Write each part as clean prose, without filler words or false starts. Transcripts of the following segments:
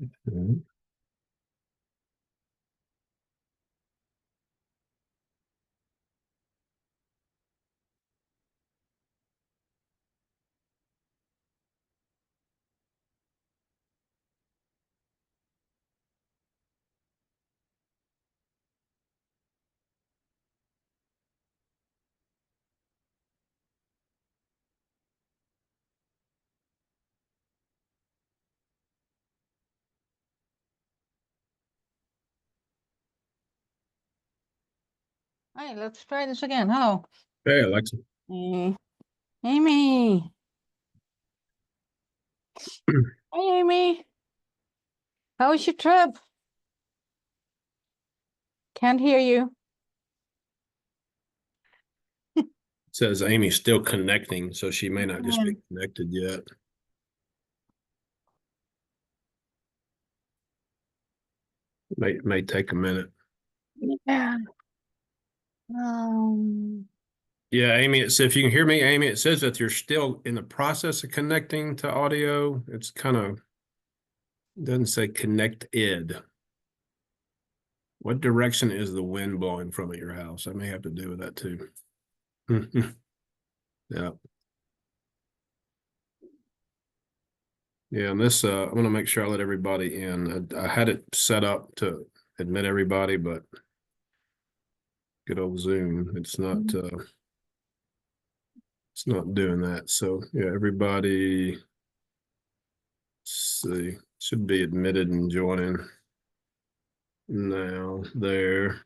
Mhm. Hey, let's try this again. Hello. Hey, Alexa. Amy. Hey, Amy. How was your trip? Can't hear you. It says Amy's still connecting, so she may not just be Mm. connected yet. May take a minute. Yeah. Um, Yeah, Amy, it's if you can hear me, Amy, it says that you're still in the process of connecting to audio. It's kind of doesn't say connected. What direction is the wind blowing from at your house? That may have to do with that too. Yeah. Yeah, and this I'm gonna make sure I let everybody in. I had it set up to admit everybody, but good old Zoom, it's not doing that. So yeah, everybody, let's see, should be admitted and joining now there.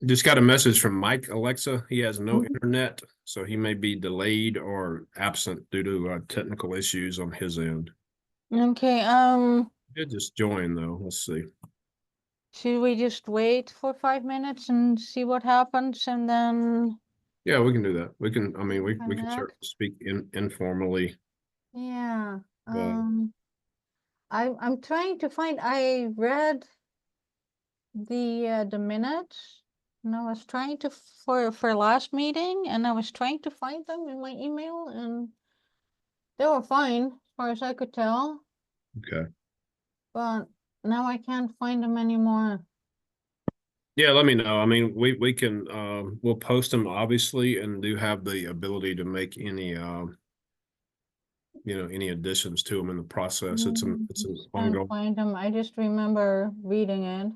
Just got a message from Mike Alexa. He has no internet, so he may be delayed or absent due to technical issues on his end. okay, It just joined though. Let's see. should we just wait for 5 minutes and see what happens and then Yeah, we can do that. We can. I mean, we can start connect? to speak informally. Yeah. Uh, I'm trying to find. I read the minutes, and I was trying to for last meeting, and I was trying to find them in my email, and they were fine as far as I could tell, okay. but now I can't find them anymore. Yeah, let me know. I mean, we can we'll post them obviously, and do have the ability to make any any additions to them in the process. It's an Just can't ongoing. find them. I just remember reading it.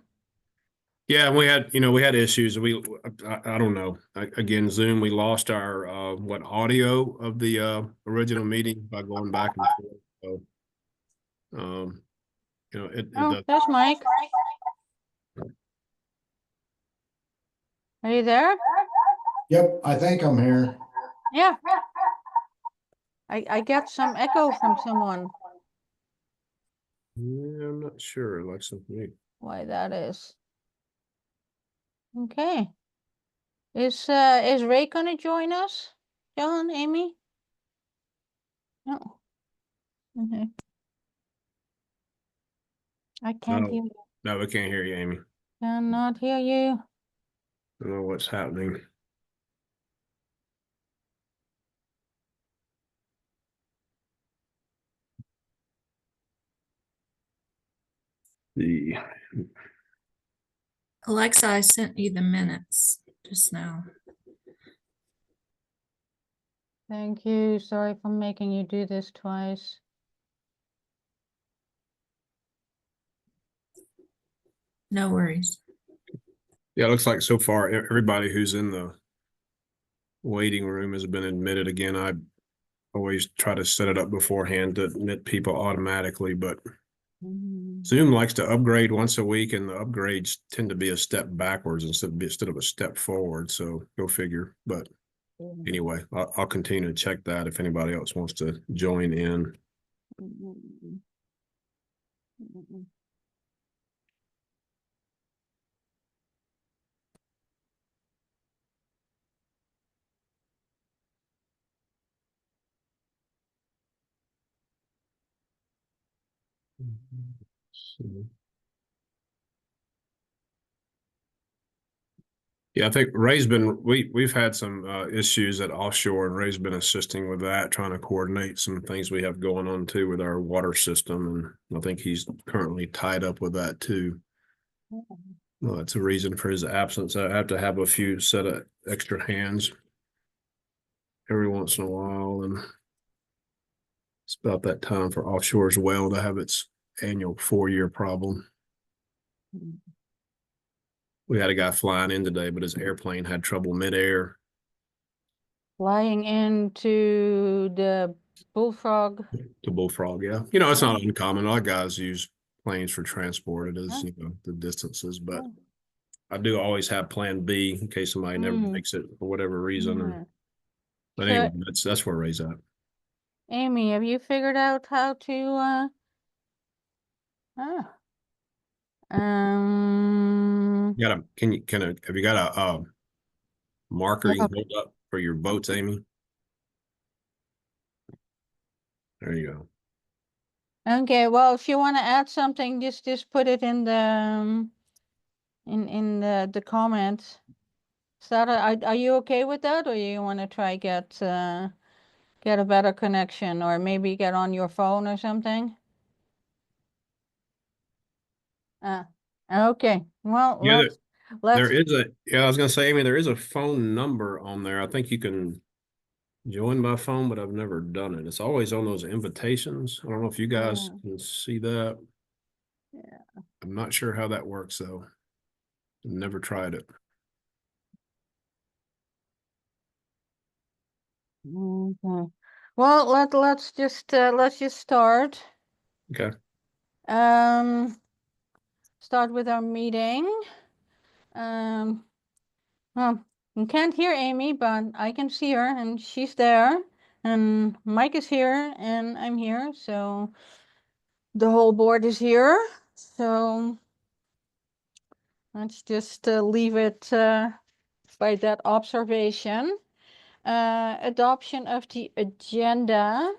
Yeah, we had issues. I don't know. Again, Zoom, we lost our what audio of the original meeting by going back and forth. So it Oh, does. there's Mike. Are you there? Yep, I think I'm here. Yeah, I get some echo from someone. Yeah, I'm not sure, Alexa. Why that is. Okay. Is Ray gonna join us? John, Amy? No. Okay. I can't No, hear you. no, we can't hear you, Amy. Cannot hear you. I don't know what's happening. The Alexa, I sent you the minutes just now. Thank you. Sorry for making you do this twice. No worries. Yeah, it looks like so far everybody who's in the waiting room has been admitted. Again, I always try to set it up beforehand to admit people automatically, but Zoom likes to upgrade once a week, and the upgrades tend to be a step backwards instead of a step forward. So go figure. But anyway, I'll continue to check that if anybody else wants to join in. Yeah, I think Ray's been, we've had some issues at offshore, and Ray's been assisting with that, trying to coordinate some things we have going on too with our water system. And I think he's currently tied up with that too. Well, that's a reason for his absence. I have to have a few set of extra hands every once in a while. And it's about that time for offshore as well to have its annual 4-year problem. We had a guy flying in today, but his airplane had trouble midair. Flying into the Bullfrog. To Bullfrog, yeah. You know, it's not uncommon. A lot of guys use planes for transport. It is, you know, the distances, but I do always have plan B in case somebody never makes it for whatever reason. Yeah. But So- anyway, that's where Ray's at. Amy, have you figured out how to, You got have you got a marker you can hold up for your votes, Amy? There you go. okay, well, if you want to add something, just put it in the, in the comments. Sarah, are you okay with that, or you want to try get a better connection, or maybe get on your phone or something? Okay, well, Yeah, let's, there is I was gonna say, Amy, there is a phone number on there. I think you can join by phone, but I've never done it. It's always on those invitations. I don't know if you guys can see that. Yeah. I'm not sure how that works though. I've never tried it. Okay. Well, let's just start. Okay. Start with our meeting. Well, you can't hear Amy, but I can see her, and she's there, and Mike is here, and I'm here, so the whole board is here. So let's just leave it by that observation. Adoption of the agenda.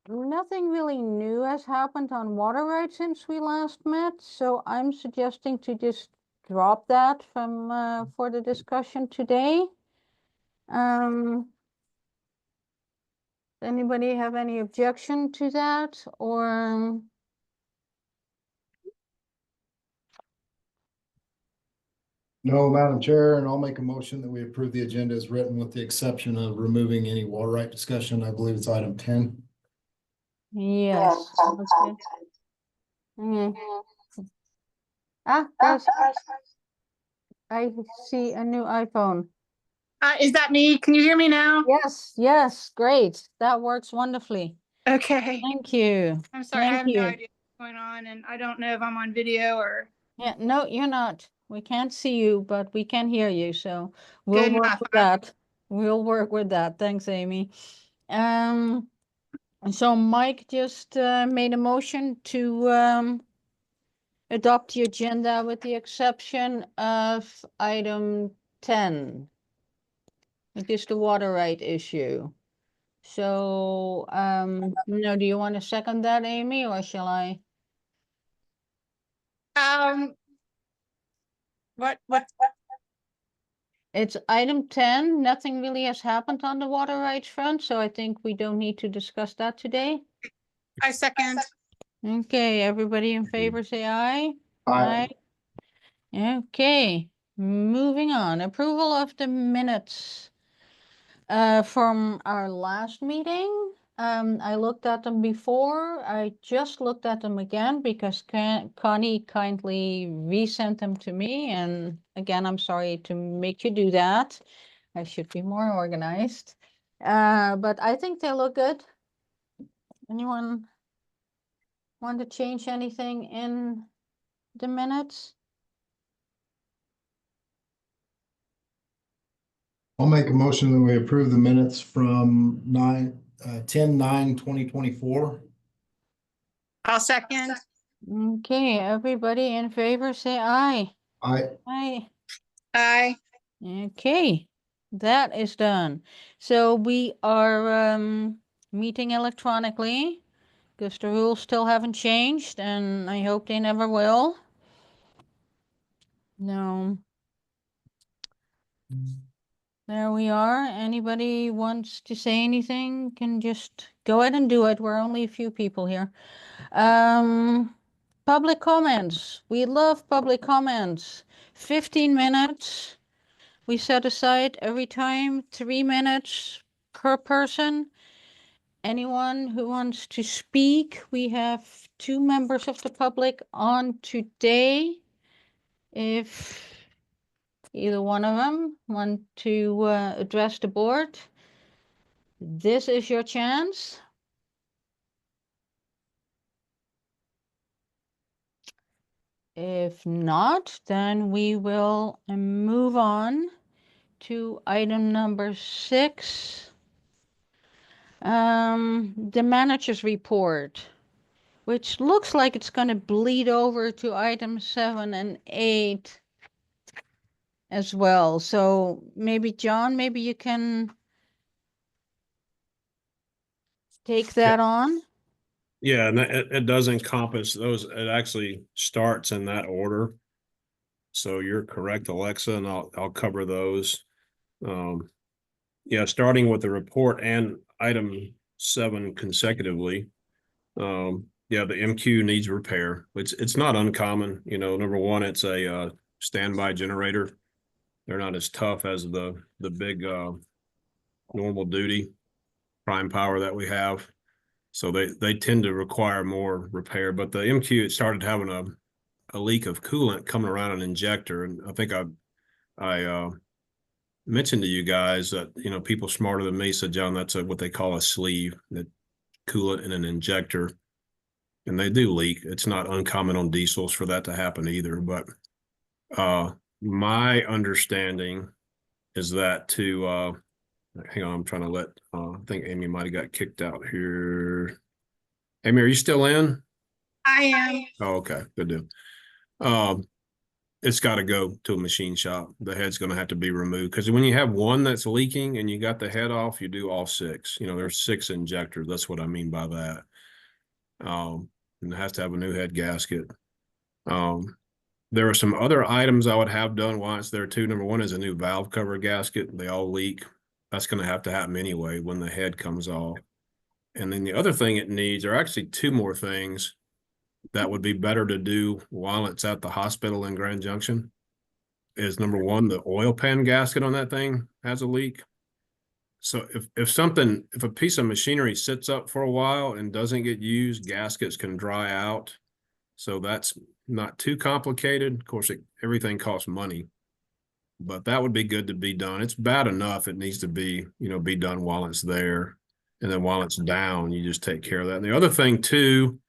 Nothing really new has happened on water rights since we last met, so I'm suggesting to just drop that from for the discussion today. Anybody have any objection to that, or? No, Madam Chair, and I'll make a motion that we approve the agenda as written with the exception of removing any water right discussion. I believe it's item 10. Yes. Okay. Guys, I see a new iPhone. Is that me? Can you hear me now? Yes, great. That works wonderfully. Okay. Thank you. I'm sorry. I Thank have no you. idea what's going on, and I don't know if I'm on video or. Yeah, no, you're not. We can't see you, but we can hear you, so we'll Good work enough. with that. We'll work with that. Thanks, Amy. So Mike just made a motion to adopt the agenda with the exception of item 10. It is the water right issue. So, do you want to second that, Amy, or shall I? What? It's item 10. Nothing really has happened on the water rights front, so I think we don't need to discuss that today. I second. Okay, everybody in favor, say aye. Aye. Okay, moving on. Approval of the minutes from our last meeting. I looked at them before. I just looked at them again because Connie kindly resent them to me. And again, I'm sorry to make you do that. I should be more organized. But I think they look good. Anyone want to change anything in the minutes? I'll make a motion that we approve the minutes from 10/9/2024. I'll second. Okay, everybody in favor, say aye. Aye. Aye. Aye. Okay, that is done. So we are meeting electronically because the rules still haven't changed, and I hope they never will. No. There we are. Anybody wants to say anything can just go ahead and do it. We're only a few people here. Public comments. We love public comments. 15 minutes. We set aside every time 3 minutes per person. Anyone who wants to speak, we have 2 members of the public on today. If either one of them want to address the board, this is your chance. If not, then we will move on to item number 6. The manager's report, which looks like it's going to bleed over to item 7 and 8 as well. So maybe John, maybe you can take that on. Yeah, and it does encompass those. It actually starts in that order. So you're correct, Alexa, and I'll cover those. Yeah, starting with the report and item 7 consecutively. Yeah, the MQ needs repair. It's not uncommon. You know, number one, it's a standby generator. They're not as tough as the big normal duty prime power that we have. So they tend to require more repair. But the MQ, it started having a leak of coolant coming around an injector. And I think I mentioned to you guys that, you know, people smarter than me said, John, that's what they call a sleeve, that coolant in an injector. And they do leak. It's not uncommon on diesels for that to happen either. But my understanding is that hang on, I'm trying to let, I think Amy might have got kicked out here. Amy, are you still in? I am. Oh, okay, good deal. It's got to go to a machine shop. The head's going to have to be removed because when you have one that's leaking and you got the head off, you do all 6. You know, there's 6 injectors. That's what I mean by that. And it has to have a new head gasket. There are some other items I would have done while it's there too. Number one is a new valve cover gasket. They all leak. That's going to happen anyway when the head comes off. And then the other thing it needs are actually 2 more things that would be better to do while it's at the hospital in Grand Junction. Is number one, the oil pan gasket on that thing has a leak. So if a piece of machinery sits up for a while and doesn't get used, gaskets can dry out. So that's not too complicated. Of course, everything costs money, but that would be good to be done. It's bad enough. It needs to be, be done while it's there. And then while it's down, you just take care of that. And the other thing too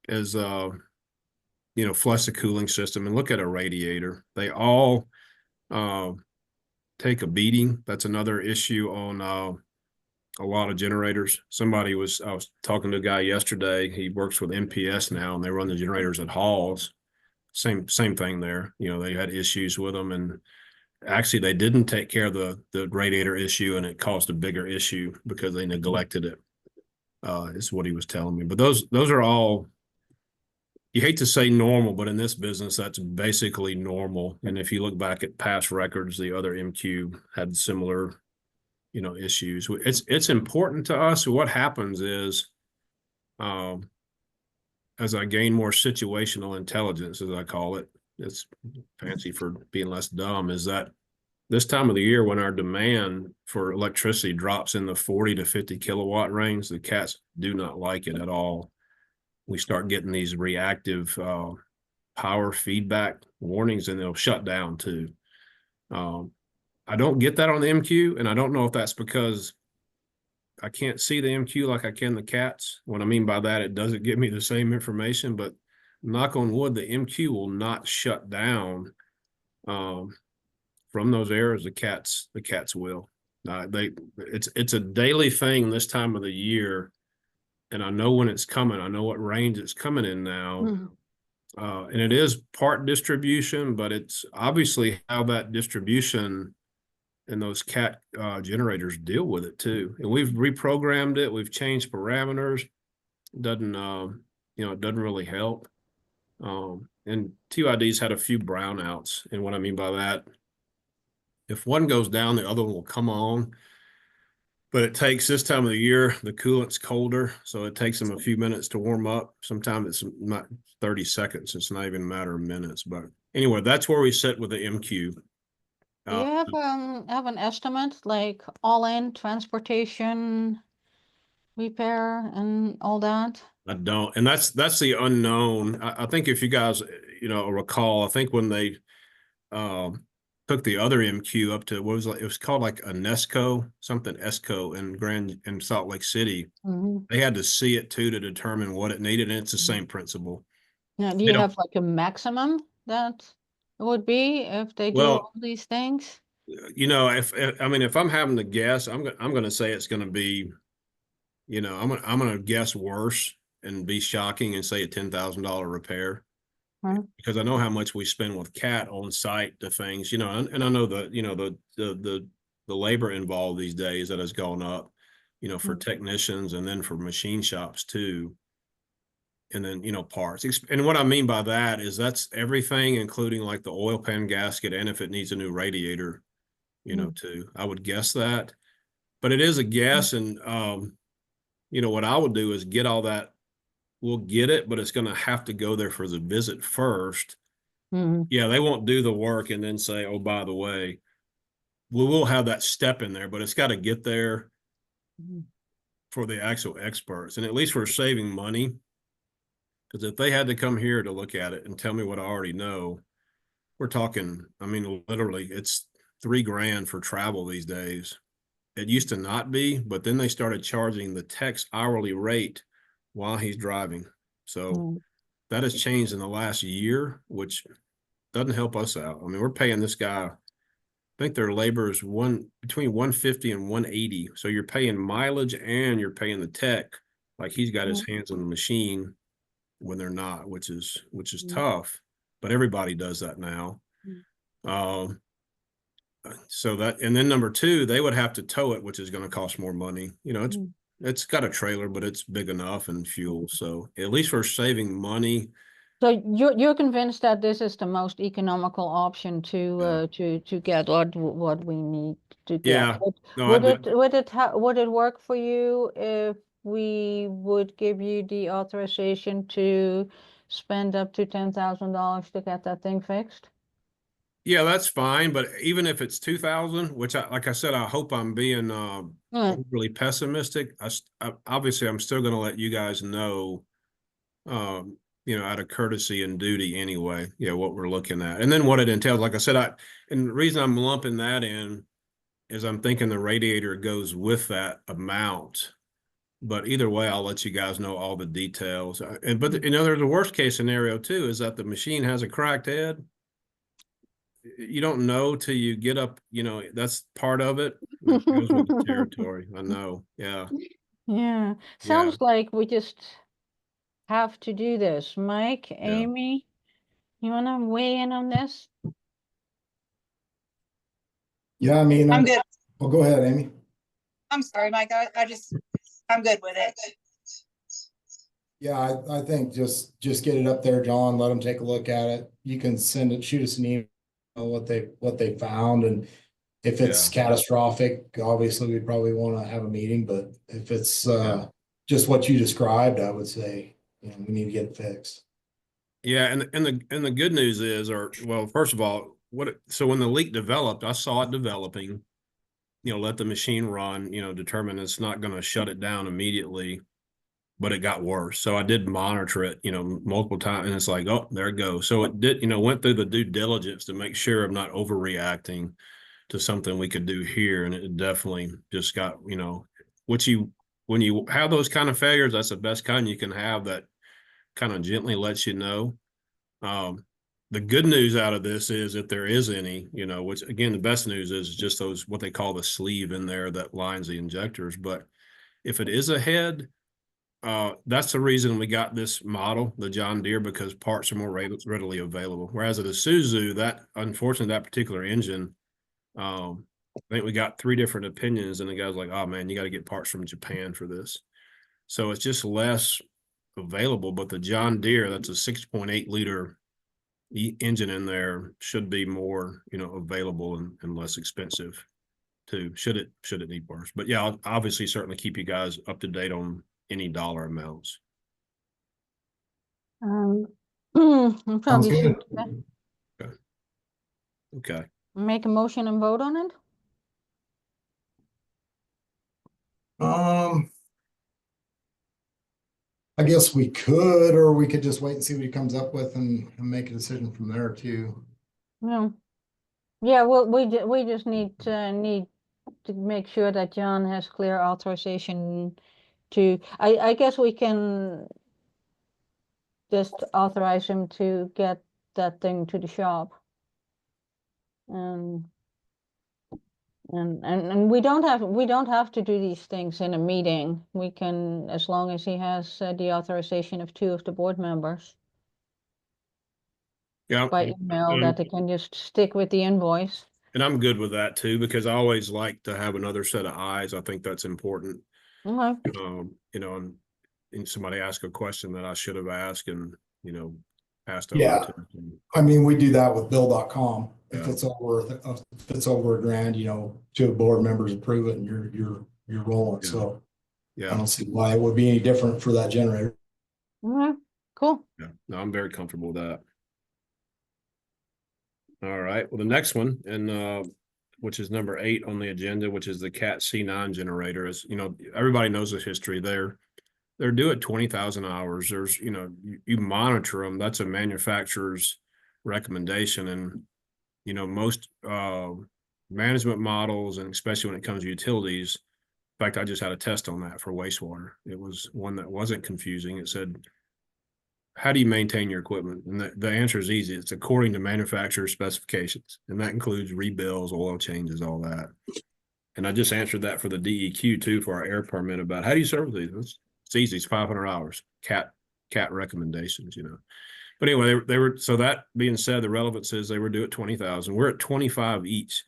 is, flush the cooling system and look at a radiator. They all take a beating. That's another issue on a lot of generators. I was talking to a guy yesterday. He works with MPS now, and they run the generators at Halls. Same thing there. You know, they had issues with them, and actually they didn't take care of the radiator issue, and it caused a bigger issue because they neglected it. Is what he was telling me. But those are all, you hate to say normal, but in this business, that's basically normal. And if you look back at past records, the other MQ had similar, issues. It's important to us. What happens is, as I gain more situational intelligence, as I call it, it's fancy for being less dumb, is that this time of the year when our demand for electricity drops in the 40 to 50 kilowatt range, the cats do not like it at all. We start getting these reactive power feedback warnings, and they'll shut down too. I don't get that on the MQ, and I don't know if that's because I can't see the MQ like I can the cats. What I mean by that, it doesn't give me the same information, but knock on wood, the MQ will not shut down from those errors. The cats will. It's a daily thing this time of the year, and I know when it's coming. I know what range it's coming in now. And it is part distribution, but it's obviously how that distribution and those cat generators deal with it too. And we've reprogrammed it. We've changed parameters. It doesn't really help. And TUID's had a few brownouts. And what I mean by that, if one goes down, the other one will come on. But it takes this time of the year, the coolant's colder, so it takes them a few minutes to warm up. Sometimes it's not 30 seconds. It's not even a matter of minutes. But anyway, that's where we sit with the MQ. Do you have an estimate, like all in transportation, repair and all that? I don't, and that's the unknown. I think if you guys, recall, I think when they took the other MQ up to it was called like a Nesco, something ESCO in Salt Lake City. Mhm. They had to see it too to determine what it needed, and it's the same principle. Now, do They you don't- have like a maximum that it would be if they do Well, all these things? if I'm having to guess, I'm going to say it's going to be, I'm going to guess worse and be shocking and say a $10,000 repair. Huh? Because I know how much we spend with CAT on site to things, and I know the labor involved these days that has gone up, for technicians and then for machine shops too. And then, parts. And what I mean by that is that's everything, including like the oil pan gasket and if it needs a new radiator, too. I would guess that. But it is a guess. And what I would do is get all that. We'll get it, but it's going to have to go there for the visit first. Mhm. Yeah, they won't do the work and then say, oh, by the way, we will have that step in there, but it's got to get there for the actual experts. And at least we're saving money. Because if they had to come here to look at it and tell me what I already know, we're talking, literally, it's $3,000 for travel these days. It used to not be, but then they started charging the tech's hourly rate while he's driving. So Mhm. that has changed in the last year, which doesn't help us out. We're paying this guy, I think their labor is between 150 and 180. So you're paying mileage and you're paying the tech like he's got his hands on the machine when they're not, which is tough. But everybody does that now. Um, so that, and then number two, they would have to tow it, which is going to cost more money. It's got a trailer, but it's big enough and fuel. So at least we're saving money. So you're convinced that this is the most economical option to get what we need to get. Yeah. No, Would it work for you if we would give you the authorization to spend up to $10,000 to get that thing fixed? Yeah, that's fine. But even if it's 2,000, which like I said, I hope I'm being really pessimistic. Obviously I'm still going to let you guys know, out of courtesy and duty anyway, what we're looking at. And then what it entails, like I said, and the reason I'm lumping that in is I'm thinking the radiator goes with that amount. But either way, I'll let you guys know all the details. But there's a worst case scenario too, is that the machine has a cracked head. You don't know till you get up, that's part of it. It goes with the territory. I know. Yeah. Yeah, Yeah. sounds like we just have to do this. Mike, Amy, you want to weigh in on this? Yeah, I'm good. well, go ahead, Amy. I'm sorry, Mike. I'm good with it. Yeah, I think just get it up there, John, let them take a look at it. You can shoot us an email, what they found, and if it's catastrophic, obviously we probably want to have a meeting, but if it's just what you described, I would say, we need to get it fixed. Yeah, and the good news is, first of all, so when the leak developed, I saw it developing, let the machine run, determine it's not going to shut it down immediately, but it got worse. So I did monitor it, multiple times, and it's like, oh, there it goes. So it did, went through the due diligence to make sure I'm not overreacting to something we could do here. And it definitely just got, when you have those kind of failures, that's the best kind you can have, that kind of gently lets you know. The good news out of this is, if there is any, which again, the best news is just those, what they call the sleeve in there that lines the injectors. But if it is a head, that's the reason we got this model, the John Deere, because parts are more readily available. Whereas at the Isuzu, unfortunately, that particular engine, I think we got 3 different opinions, and the guy's like, oh man, you got to get parts from Japan for this. So it's just less available. But the John Deere, that's a 6.8 liter engine in there should be more, available and less expensive too, should it need parts. But yeah, I'll obviously certainly keep you guys up to date on any dollar amounts. We Sounds probably good. should Okay. make a motion and vote on it. I guess we could, or we could just wait and see what he comes up with and make a decision from there too. Yeah. Yeah, well, we just need to make sure that John has clear authorization to, I guess we can just authorize him to get that thing to the shop. And we don't have to do these things in a meeting. We can, as long as he has the authorization of 2 of the board members Yeah. by email, that they can just stick with the invoice. And I'm good with that too, because I always like to have another set of eyes. I think that's important. Okay. And somebody asked a question that I should have asked and, passed Yeah. over to them. I mean, we do that with bill.com. If Yeah. it's over, $1,000, 2 board members approve it and you're rolling. Yeah. So I Yeah. don't see why it would be any different for that generator. Okay, cool. Yeah. No, I'm very comfortable with that. All right. Well, the next one, and which is number 8 on the agenda, which is the Cat C9 generator, is, everybody knows the history. They're due at 20,000 hours. There's, you monitor them. That's a manufacturer's recommendation. And, most management models, and especially when it comes to utilities. In fact, I just had a test on that for wastewater. It was one that wasn't confusing. It said, how do you maintain your equipment? And the answer is easy. It's according to manufacturer specifications. And that includes rebuilds, oil changes, all that. And I just answered that for the DEQ too, for our air permit, about how do you service these? It's easy. It's 500 hours. Cat recommendations, But anyway, they were, so that being said, the relevance is they were due at 20,000. We're at 25 each.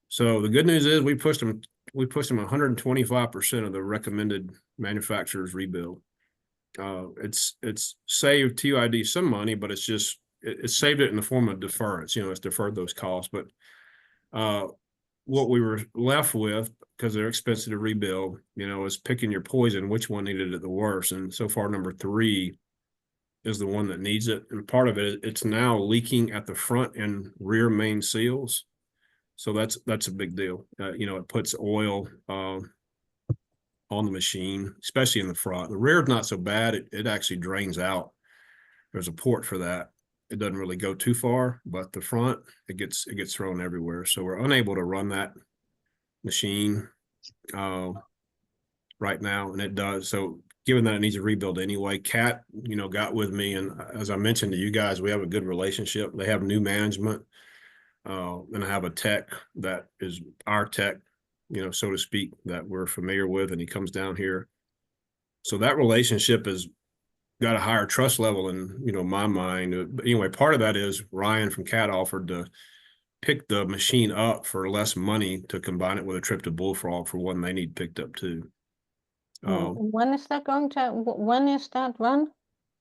So the good news is we pushed them 125% of the recommended manufacturer's rebuild. It's saved TUID some money, but it's saved it in the form of deference. It's deferred those costs. But what we were left with, because they're expensive to rebuild, is picking your poison, which one needed it the worst. And so far, number 3 is the one that needs it. And part of it, it's now leaking at the front and rear main seals. So that's a big deal. It puts oil on the machine, especially in the front. The rear is not so bad. It actually drains out. There's a port for that. It doesn't really go too far, but the front, it gets thrown everywhere. So we're unable to run that machine right now, and it does. So given that it needs a rebuild anyway, Cat, got with me, and as I mentioned to you guys, we have a good relationship. They have new management, and I have a tech that is our tech, so to speak, that we're familiar with, and he comes down here. So that relationship has got a higher trust level in, my mind. But anyway, part of that is Ryan from Cat offered to pick the machine up for less money to combine it with a trip to Bullfrog for one they need picked up too. When is that when is that run?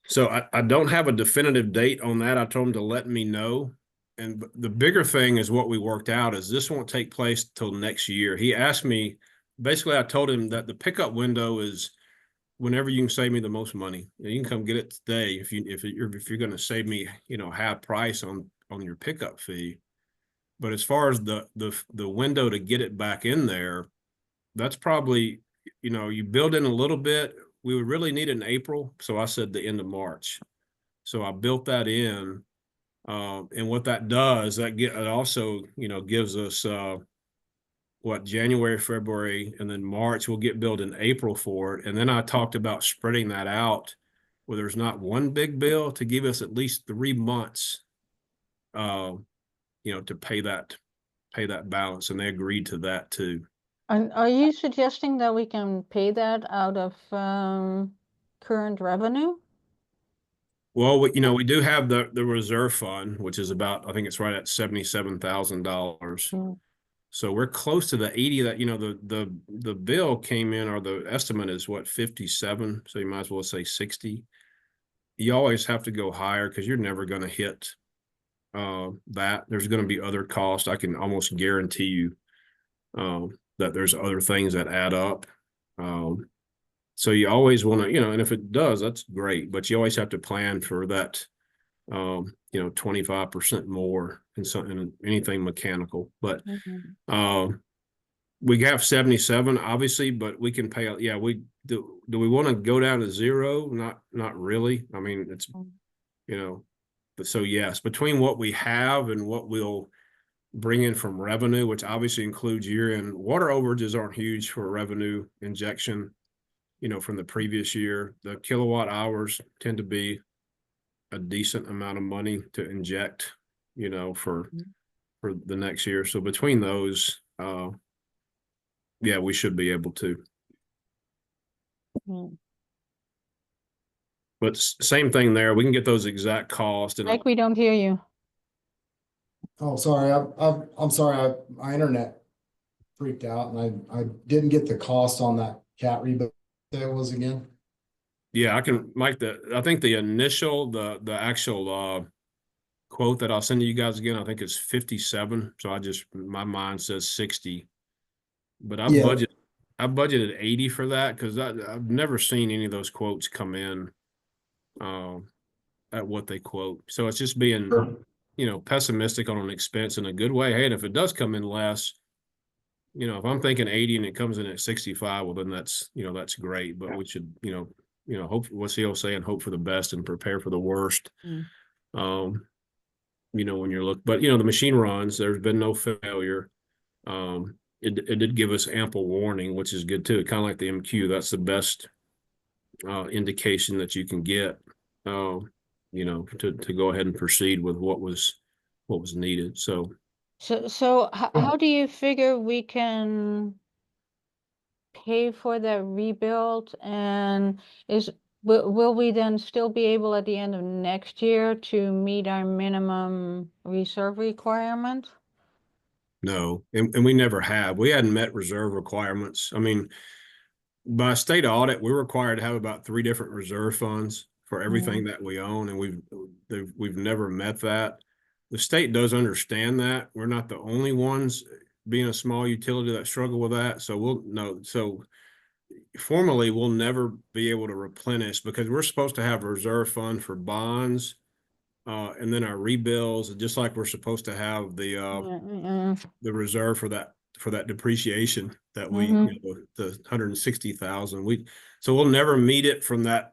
So I don't have a definitive date on that. I told him to let me know. And the bigger thing is what we worked out is this won't take place till next year. He asked me, basically, I told him that the pickup window is whenever you can save me the most money. You can come get it today if you're going to save me, half price on your pickup fee. But as far as the window to get it back in there, that's probably, you build in a little bit. We would really need it in April. So I said the end of March. So I built that in. And what that does, it also, gives us January, February, and then March. We'll get billed in April for it. And then I talked about spreading that out where there's not one big bill to give us at least 3 months, to pay that balance. And they agreed to that too. And are you suggesting that we can pay that out of current revenue? Well, we do have the reserve fund, which is about, I think it's right at $77,000. Mm. So we're close to the 80 that, the bill came in, or the estimate is 57. So you might as well say 60. You always have to go higher because you're never going to hit that. There's going to be other costs. I can almost guarantee you that there's other things that add up. So you always want to, and if it does, that's great, but you always have to plan for that, 25% more in anything mechanical. But we have 77, obviously, but we can pay. Yeah, we do. Do we want to go down to zero? Not really. I mean, it's, but so yes, between what we have and what we'll bring in from revenue, which obviously includes year-end water overages aren't huge for revenue injection, from the previous year. The kilowatt hours tend to be a decent amount of money to inject, for the next year. So between those, yeah, we should be able to. But same thing there. We can get those exact costs. And Mike, we don't hear you. Oh, sorry, I'm sorry, my internet freaked out and I didn't get the cost on that cat rebuild. That was again. yeah, I can, Mike, I think the initial, the actual quote that I'll send to you guys again, I think it's 57. So my mind says 60. But I budgeted 80 for that because I've never seen any of those quotes come in at what they quote. So it's just being, pessimistic on an expense in a good way. Hey, and if it does come in less, if I'm thinking 80 and it comes in at 65, well, then that's great. But we should, hope, what's the old saying, hope for the best and prepare for the worst. When you're but the machine runs, there's been no failure. It did give us ample warning, which is good too. Kind of like the MQ, that's the best indication that you can get, to go ahead and proceed with what was needed. So how do you figure we can pay for the rebuild, and will we then still be able at the end of next year to meet our minimum reserve requirement? no, and we never have. We hadn't met reserve requirements. I mean, by state audit, we're required to have about 3 different reserve funds for everything that we own, and we've never met that. The state does understand that. We're not the only ones, being a small utility, that struggle with that. So formally, we'll never be able to replenish because we're supposed to have a reserve fund for bonds, and then our rebills, just like we're supposed to have the reserve for that depreciation that we, the 160,000. So we'll never meet it from that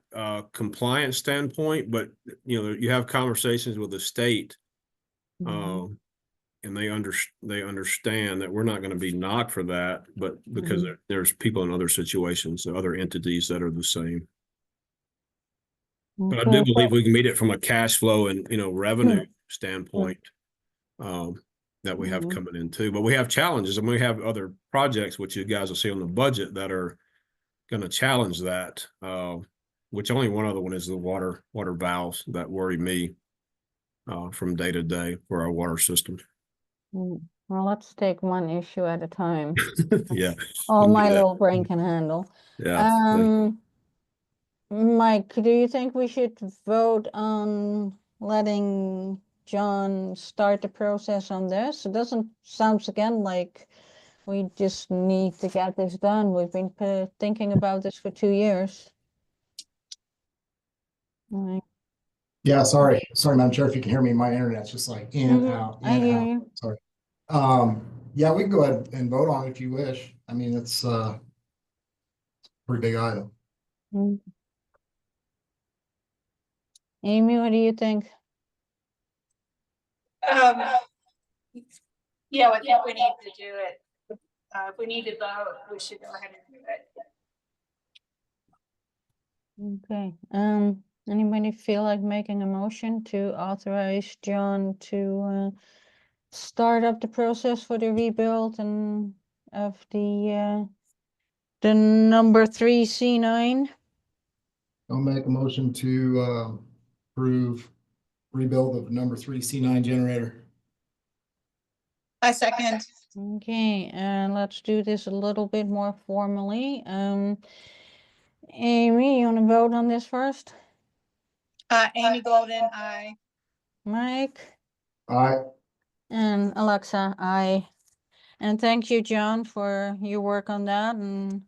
compliance standpoint, but you have conversations with the state, and they understand that we're not going to be knocked for that, but because there's people in other situations, other entities that are the same. But I do believe we can meet it from a cash flow and revenue standpoint that we have coming in too. But we have challenges, and we have other projects which you guys will see on the budget that are going to challenge that. Which only one other one is the water valves that worry me from day to day for our water system. Well, let's take one issue at a time. Yeah. All my little brain can handle. Yeah. Mike, do you think we should vote on letting John start the process on this? It doesn't sound again like we just need to get this done. We've been thinking about this for 2 years. Right. Yeah, sorry, Madam Chair, if you can hear me, my internet's just like in and out, in I and hear out. you. Sorry. Yeah, we can go ahead and vote on it if you wish. I mean, it's pretty big item. Amy, what do you think? Yeah, I think we need to do it. If we need to vote, we should go ahead and do it. Okay, anybody feel like making a motion to authorize John to start up the process for the rebuild and of the number 3 C9? I'll make a motion to approve rebuild of number 3 C9 generator. I second. Okay, and let's do this a little bit more formally. Amy, you want to vote on this first? Amy Golden, aye. Mike? And Alexa, aye. And thank you, John, for your work on that and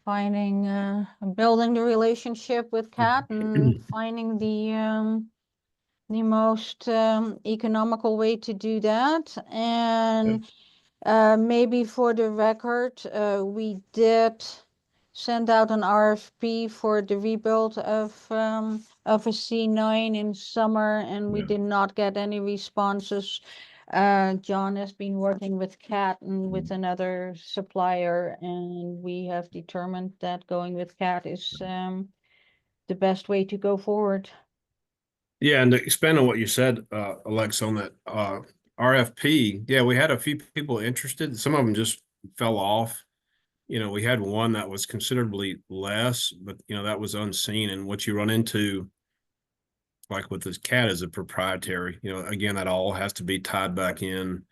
finding, building the relationship with Kat and finding the most economical way to do that. And maybe for the record, we did send out an RFP for the rebuild of a C9 in summer, and we Yeah. did not get any responses. John has been working with Cat and with another supplier, and we have determined that going with Cat is the best way to go forward. Yeah, and to expand on what you said, Alex, on that RFP, yeah, we had a few people interested. Some of them just fell off. You know, we had one that was considerably less, but you know, that was unseen. And what you run into, like with this cat, is a proprietary. You know, again, that all has to be tied back in,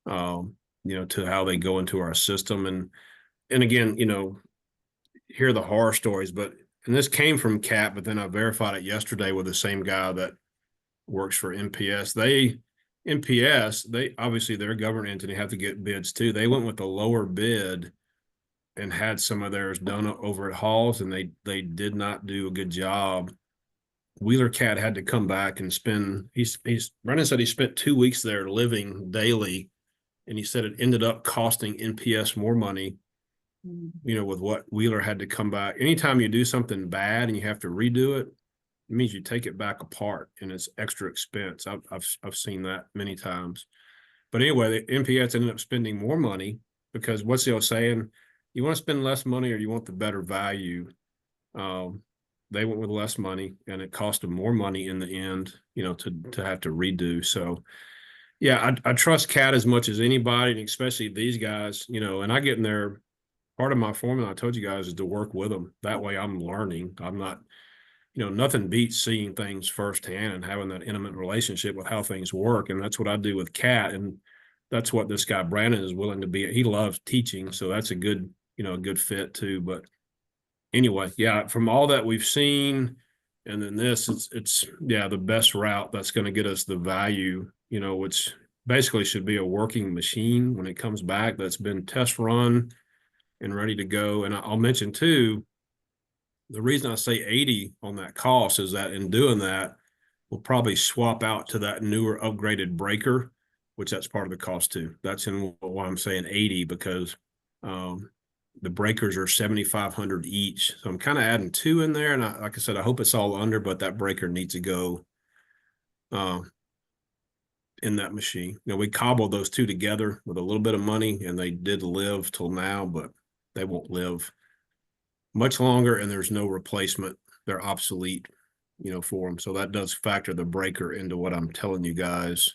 you know, to how they go into our system. And again, you know, hear the horror stories, but and this came from Cat, but then I verified it yesterday with the same guy that works for MPS. They obviously they're a government entity, have to get bids too. They went with a lower bid and had some of theirs done over at Halls, and they did not do a good job. Wheeler Cat had to come back and spend. Brennan said he spent 2 weeks there living daily, and he said it ended up costing NPS more money. You know, with what Wheeler had to come back. Anytime you do something bad and you have to redo it, it means you take it back apart and it's extra expense. I've seen that many times. But anyway, the NPS ended up spending more money because what's the old saying? You want to spend less money or you want the better value? They went with less money and it cost them more money in the end, you know, to have to redo. So yeah, I trust Cat as much as anybody, and especially these guys, you know, and I get in there. Part of my formula, I told you guys, is to work with them. That way I'm learning. I'm not, you know, nothing beats seeing things firsthand and having that intimate relationship with how things work. And that's what I do with Kat. And that's what this guy, Brandon, is willing to be. He loves teaching. So that's a good, you know, a good fit too. But anyway, yeah, from all that we've seen, and then this, it's yeah, the best route that's going to get us the value, you know, which basically should be a working machine when it comes back that's been test run and ready to go. And I'll mention too, the reason I say 80 on that cost is that in doing that, we'll probably swap out to that newer upgraded breaker, which that's part of the cost too. That's in why I'm saying 80, because the breakers are 7,500 each. So I'm kind of adding two in there. And like I said, I hope it's all under, but that breaker needs to go in that machine. You know, we cobbled those two together with a little bit of money, and they did live till now, but they won't live much longer, and there's no replacement. They're obsolete, you know, for them. So that does factor the breaker into what I'm telling you guys.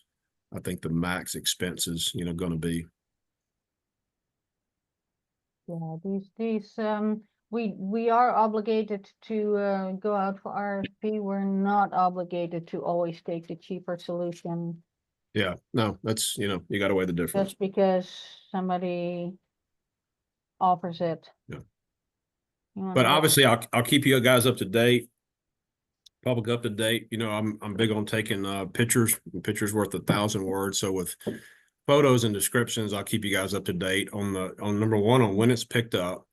I think the max expense is, you know, going to be. Yeah, these we are obligated to go out for RFP. We're not obligated to always take the cheaper solution Yeah, no, that's, you know, you got to weigh the difference. just because somebody offers it. Yeah. You wanna But go- obviously, I'll keep you guys up to date, public up to date. You know, I'm big on taking pictures. Pictures worth 1,000 words. So with photos and descriptions, I'll keep you guys up to date on number one, on when it's picked up.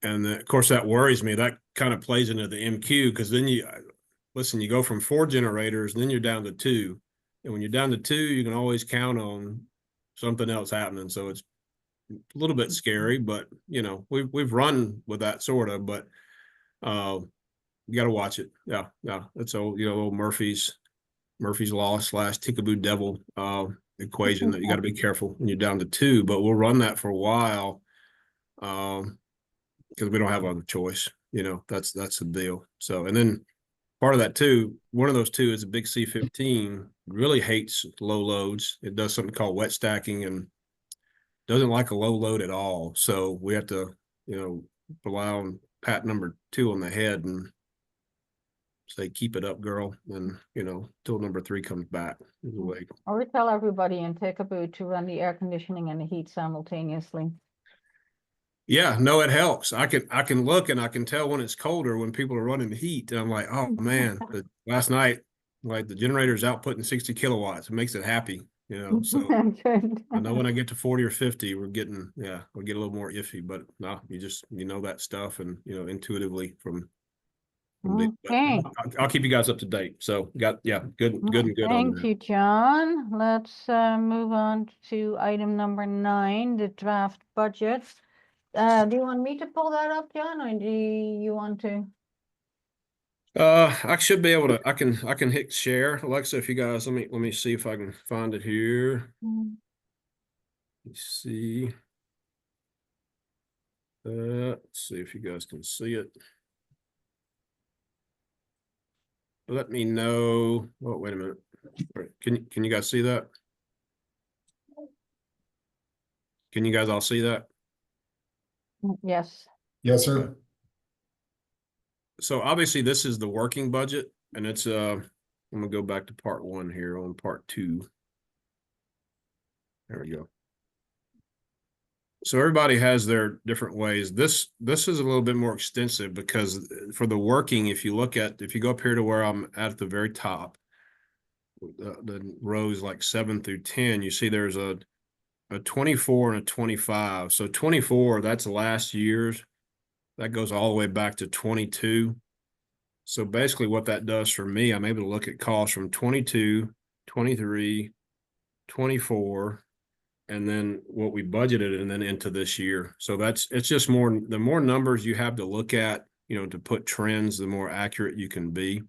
And of course, that worries me. That kind of plays into the MQ, because then you go from 4 generators and then you're down to 2. And when you're down to 2, you can always count on something else happening. So it's a little bit scary, but you know, we've run with that sort of, but you got to watch it. Yeah. Yeah. That's old, you know, old Murphy's law / Tickaboo devil equation that you got to be careful when you're down to 2, but we'll run that for a while. Because we don't have other choice, you know, that's the deal. So, and then part of that too, one of those two is a big C15, really hates low loads. It does something called wet stacking and doesn't like a low load at all. So we have to, you know, rely on pat number 2 on the head and say, keep it up, girl. And, you know, till number 3 comes back. Or we tell everybody in Tickaboo to run the air conditioning and the heat simultaneously. Yeah, no, it helps. I can look and I can tell when it's colder when people are running the heat. And I'm like, oh man, but last night like the generator's outputting 60 kilowatts. It makes it happy, you know, so. Good. I know when I get to 40 or 50, we'll get a little more iffy, but no, you know that stuff and, you know, intuitively from but Okay. I'll keep you guys up to date. So good and good on Thank that. you, John. Let's move on to item number 9, the draft budget. Do you want me to pull that up, John, or do you want to? I should be able to, I can hit share. Alexa, if you guys, let me see if I can find it here. Let's see. Let's see if you guys can see it. Let me know. Oh, wait a minute. All right, can you guys see that? Can you guys all see that? Yes. Yes, sir. So obviously this is the working budget and it's I'm gonna go back to part 1 here on part 2. There we go. So everybody has their different ways. This is a little bit more extensive because for the working, if you go up here to where I'm at the very top, the rows like 7 through 10, you see there's a 24 and a 25. So 24, that's last year's. That goes all the way back to 22. So basically what that does for me, I'm able to look at costs from 22, 23, 24, and then what we budgeted and then into this year. So it's just more, the more numbers you have to look at, you know, to put trends, the more accurate you can be.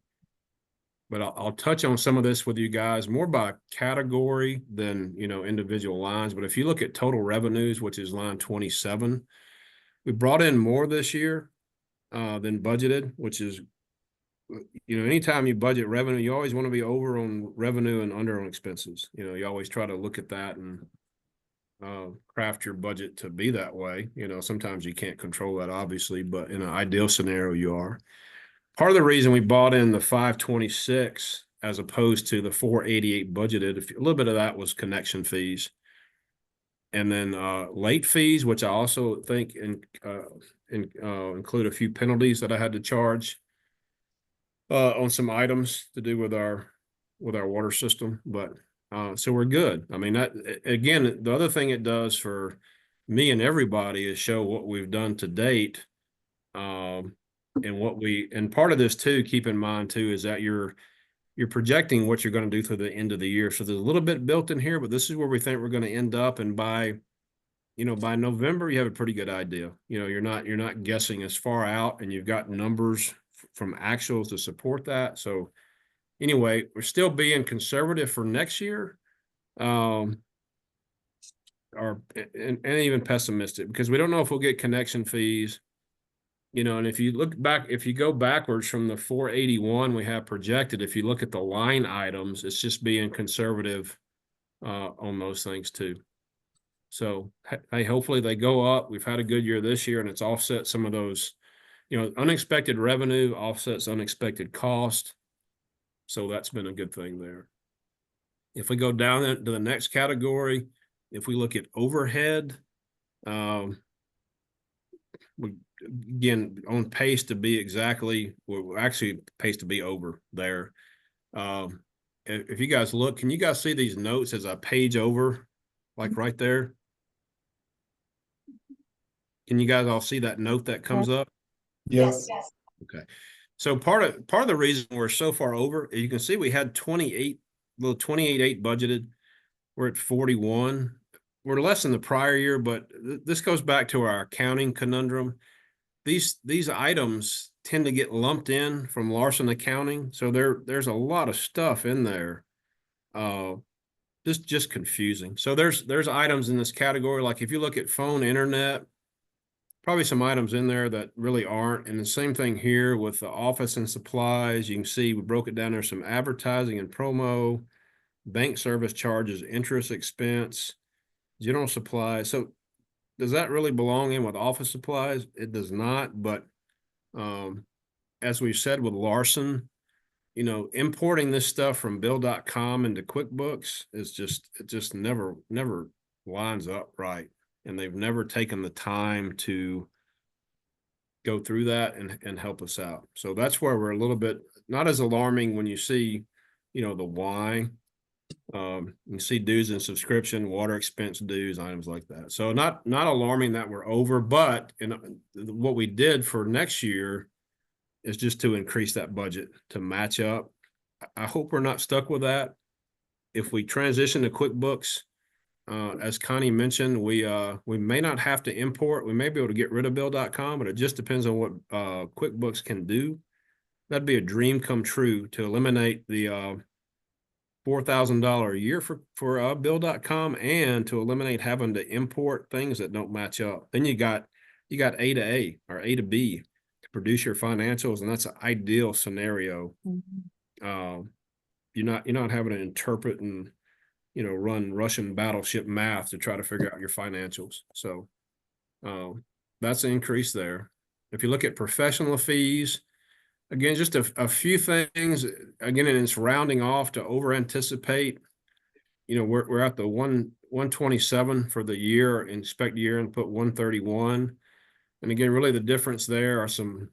But I'll touch on some of this with you guys more by category than, you know, individual lines. But if you look at total revenues, which is line 27, we brought in more this year than budgeted, which is, you know, anytime you budget revenue, you always want to be over on revenue and under on expenses. You know, you always try to look at that and craft your budget to be that way. You know, sometimes you can't control that, obviously, but in an ideal scenario, you are. Part of the reason we bought in the 526 as opposed to the 488 budgeted, a little bit of that was connection fees. And then late fees, which I also think include a few penalties that I had to charge on some items to do with our water system. But so we're good. I mean, that again, the other thing it does for me and everybody is show what we've done to date. And part of this too, keep in mind too, is that you're projecting what you're going to do through the end of the year. So there's a little bit built in here, but this is where we think we're going to end up. And by November, you have a pretty good idea. You know, you're not guessing as far out, and you've got numbers from actuals to support that. So anyway, we're still being conservative for next year, and even pessimistic because we don't know if we'll get connection fees. You know, and if you go backwards from the 481 we have projected, if you look at the line items, it's just being conservative on those things too. So, hey, hopefully they go up. We've had a good year this year, and it's offset some of those, you know, unexpected revenue offsets unexpected cost. So that's been a good thing there. If we go down to the next category, if we look at overhead, again, on pace to be we're actually pace to be over there. If you guys look, can you guys see these notes as a page over, like right there? Can you guys all see that note that comes up? Yes. Okay. So part of the reason we're so far over, you can see we had 28 budgeted. We're at 41. We're less than the prior year, but this goes back to our accounting conundrum. These items tend to get lumped in from Larson Accounting, so there's a lot of stuff in there, just confusing. So there's items in this category, like if you look at phone, internet, probably some items in there that really aren't. And the same thing here with the office and supplies. You can see we broke it down. There's some advertising and promo, bank service charges, interest expense, general supplies. So does that really belong in with office supplies? It does not. But as we've said with Larson, you know, importing this stuff from bill.com into QuickBooks is it just never lines up right. And they've never taken the time to go through that and help us out. So that's where we're a little bit not as alarming when you see the why. You see dues and subscription, water expense dues, items like that. So not alarming that we're over, but what we did for next year is just to increase that budget to match up. I hope we're not stuck with that. If we transition to QuickBooks, as Connie mentioned, we may not have to import. We may be able to get rid of Bill.com, but it just depends on what QuickBooks can do. That'd be a dream come true to eliminate the $4,000 a year for Bill.com, and to eliminate having to import things that don't match up. Then you got A to A or A to B to produce your financials, and that's an ideal scenario. You're not having to interpret and run Russian battleship math to try to figure out your financials. So that's an increase there. If you look at professional fees, again, just a few things. Again, and it's rounding off to over anticipate. We're at the 127 for the year, inspect year, and put 131. And again, really the difference there are some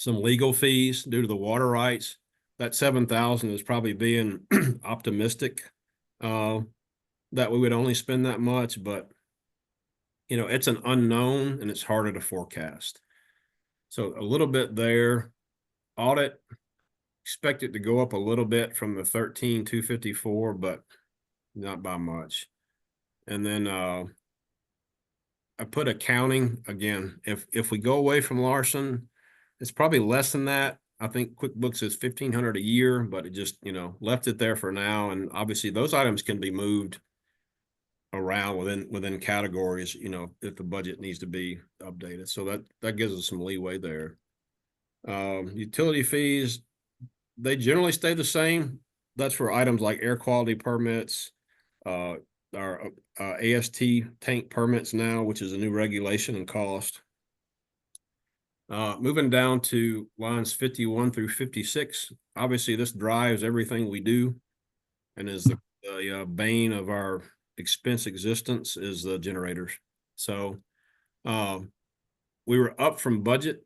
legal fees due to the water rights. That 7,000 is probably being optimistic that we would only spend that much, but it's an unknown and it's harder to forecast. So a little bit there. Audit, expect it to go up a little bit from the 13,254, but not by much. And then I put accounting again. If we go away from Larson, it's probably less than that. I think QuickBooks is $1,500 a year, but it just left it there for now. And obviously those items can be moved around within categories, if the budget needs to be updated. So that gives us some leeway there. Utility fees, they generally stay the same. That's for items like air quality permits, our AST tank permits now, which is a new regulation and cost. Moving down to lines 51 through 56. Obviously, this drives everything we do, and is the bane of our expense existence is the generators. So we were up from budget.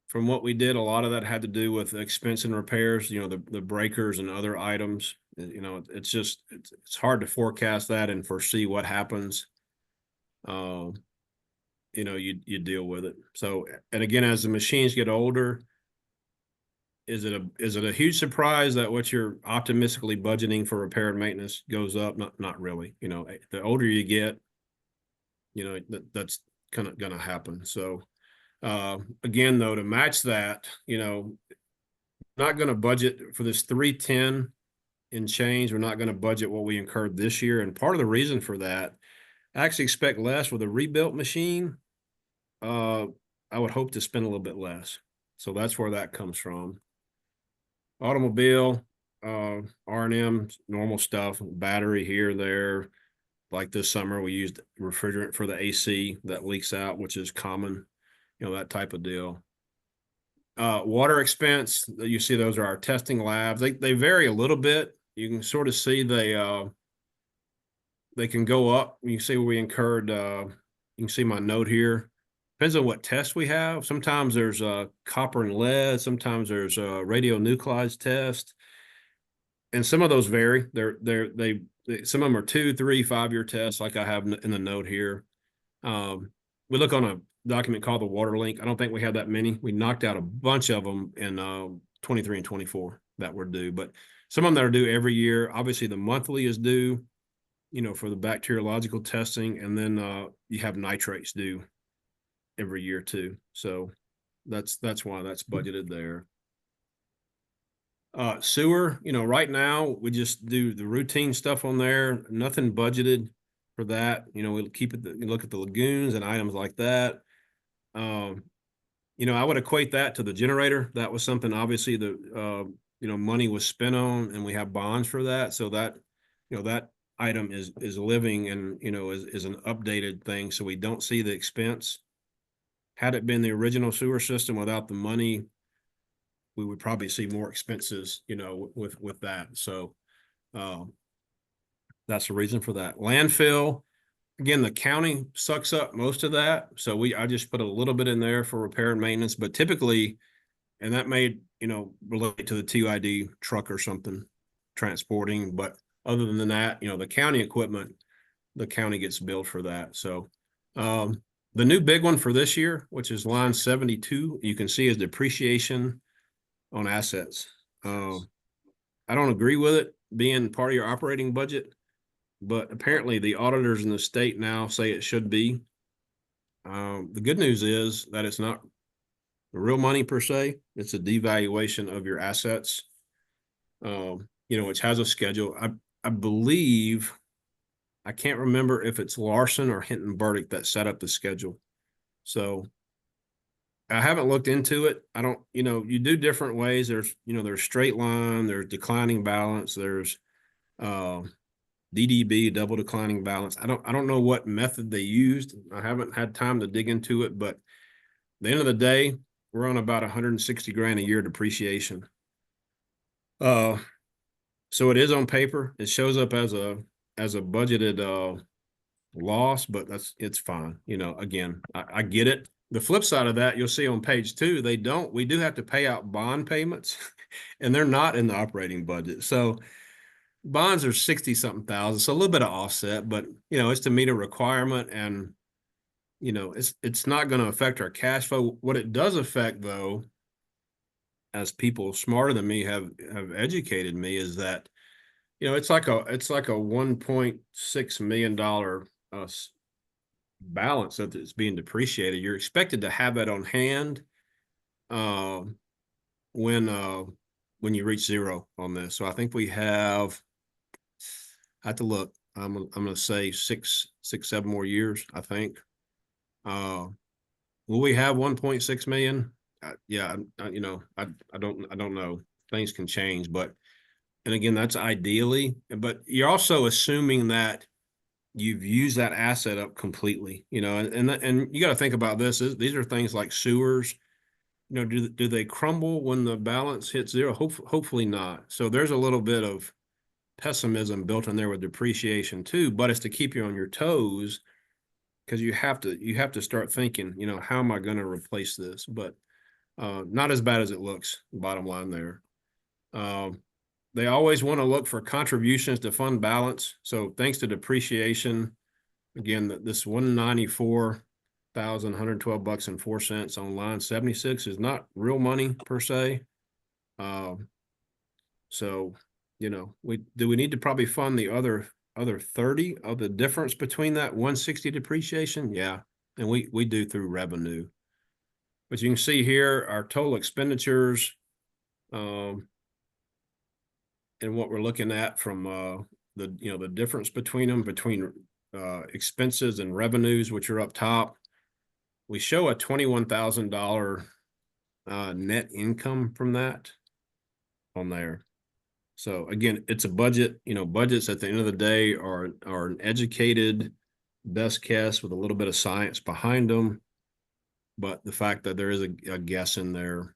From what we did, a lot of that had to do with expense and repairs, the breakers and other items. It's hard to forecast that and foresee what happens. You deal with it. So, and again, as the machines get older, is it a huge surprise that what you're optimistically budgeting for repair and maintenance goes up? Not really. The older you get, that's kind of going to happen. So, again, though, to match that, not going to budget for this 310 and change. We're not going to budget what we incurred this year. And part of the reason for that, I actually expect less with a rebuilt machine. I would hope to spend a little bit less. So that's where that comes from. Automobile, R&M, normal stuff, battery here, there. Like this summer, we used refrigerant for the AC that leaks out, which is common, that type of deal. Water expense, you see those are our testing labs. They vary a little bit. You can sort of see they can go up. You can see where we incurred, you can see my note here. Depends on what tests we have. Sometimes there's copper and lead. Sometimes there's radionuclides test. And some of those vary. Some of them are 2, 3, 5-year tests, like I have in the note here. We look on a document called the Water Link. I don't think we have that many. We knocked out a bunch of them in 23 and 24 that were due, but some of them that are due every year. Obviously, the monthly is due, for the bacteriological testing, and then you have nitrates due every year too. So that's why that's budgeted there. Sewer, right now we just do the routine stuff on there. Nothing budgeted for that. We'll keep it. You look at the lagoons and items like that. I would equate that to the generator. That was something obviously the money was spent on, and we have bonds for that. So that that item is living and is an updated thing. So we don't see the expense. Had it been the original sewer system without the money, we would probably see more expenses, with that. So that's the reason for that. Landfill, again, the county sucks up most of that. So I just put a little bit in there for repair and maintenance, but typically and that may, relate to the TUID truck or something transporting, but other than that, the county equipment, the county gets billed for that. So, the new big one for this year, which is line 72, you can see is depreciation on assets. I don't agree with it being part of your operating budget, but apparently the auditors in the state now say it should be. The good news is that it's not real money per se. It's a devaluation of your assets, which has a schedule. I believe, I can't remember if it's Larson or Hinton Burdick that set up the schedule. So I haven't looked into it. I don't, you do different ways. There's straight line, there's declining balance, there's DDB, double declining balance. I don't know what method they used. I haven't had time to dig into it, but at the end of the day, we're on about 160 grand a year depreciation. So it is on paper. It shows up as a budgeted loss, but it's fine. Again, I get it. The flip side of that, you'll see on page 2, we do have to pay out bond payments and they're not in the operating budget. So bonds are 60 something thousand. So a little bit of offset, but it's to meet a requirement, and it's not going to affect our cash flow. What it does affect, though, as people smarter than me have educated me, is that it's like a $1.6 million balance that is being depreciated. You're expected to have that on hand when you reach zero on this. So I think we have, I have to look. I'm going to say 7 more years, I think. Will we have 1.6 million? Yeah, I don't know. Things can change, and again, that's ideally, but you're also assuming that you've used that asset up completely, and you got to think about this. These are things like sewers. Do they crumble when the balance hits zero? Hopefully not. So there's a little bit of pessimism built in there with depreciation too, but it's to keep you on your toes, because you have to start thinking, how am I going to replace this? But not as bad as it looks, bottom line there. They always want to look for contributions to fund balance. So thanks to depreciation, again, this $194,112.04 on line 76 is not real money per se. So, we need to probably fund the other 30 of the difference between that 160 depreciation? Yeah. And we do through revenue. But you can see here our total expenditures, and what we're looking at from the difference between them, between expenses and revenues, which are up top. We show a $21,000 net income from that on there. So again, it's a budget. Budgets at the end of the day are an educated best guess with a little bit of science behind them. But the fact that there is a guess in there,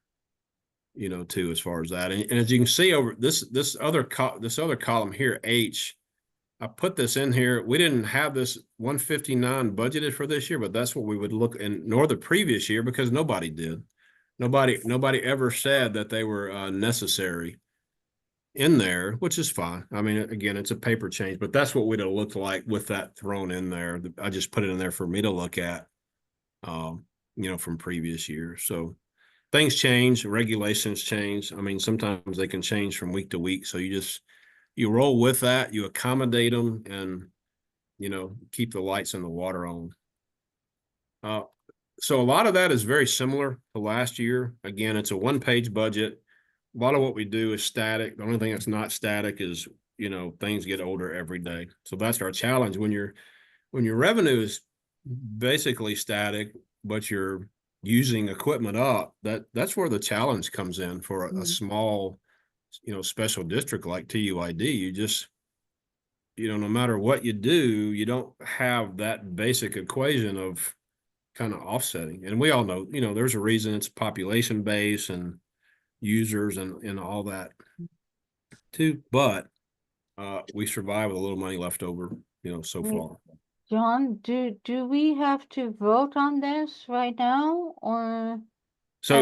too, as far as that. And as you can see over this other column here, H, I put this in here. We didn't have this 159 budgeted for this year, but that's what we would look in, nor the previous year, because nobody did. Nobody ever said that they were necessary in there, which is fine. I mean, again, it's a paper change, but that's what we'd have looked like with that thrown in there. I just put it in there for me to look at, from previous years. So things change, regulations change. I mean, sometimes they can change from week to week. So you roll with that, you accommodate them, and, keep the lights and the water on. So a lot of that is very similar to last year. Again, it's a 1-page budget. A lot of what we do is static. The only thing that's not static is, things get older every day. So that's our challenge. When your revenue is basically static, but you're using equipment up, that's where the challenge comes in for a small, special district like TUID. You just, no matter what you do, you don't have that basic equation of kind of offsetting. And we all know, there's a reason it's population base and users and all that too. But we survive with a little money left over, so far. John, do we have to vote on this right now, or So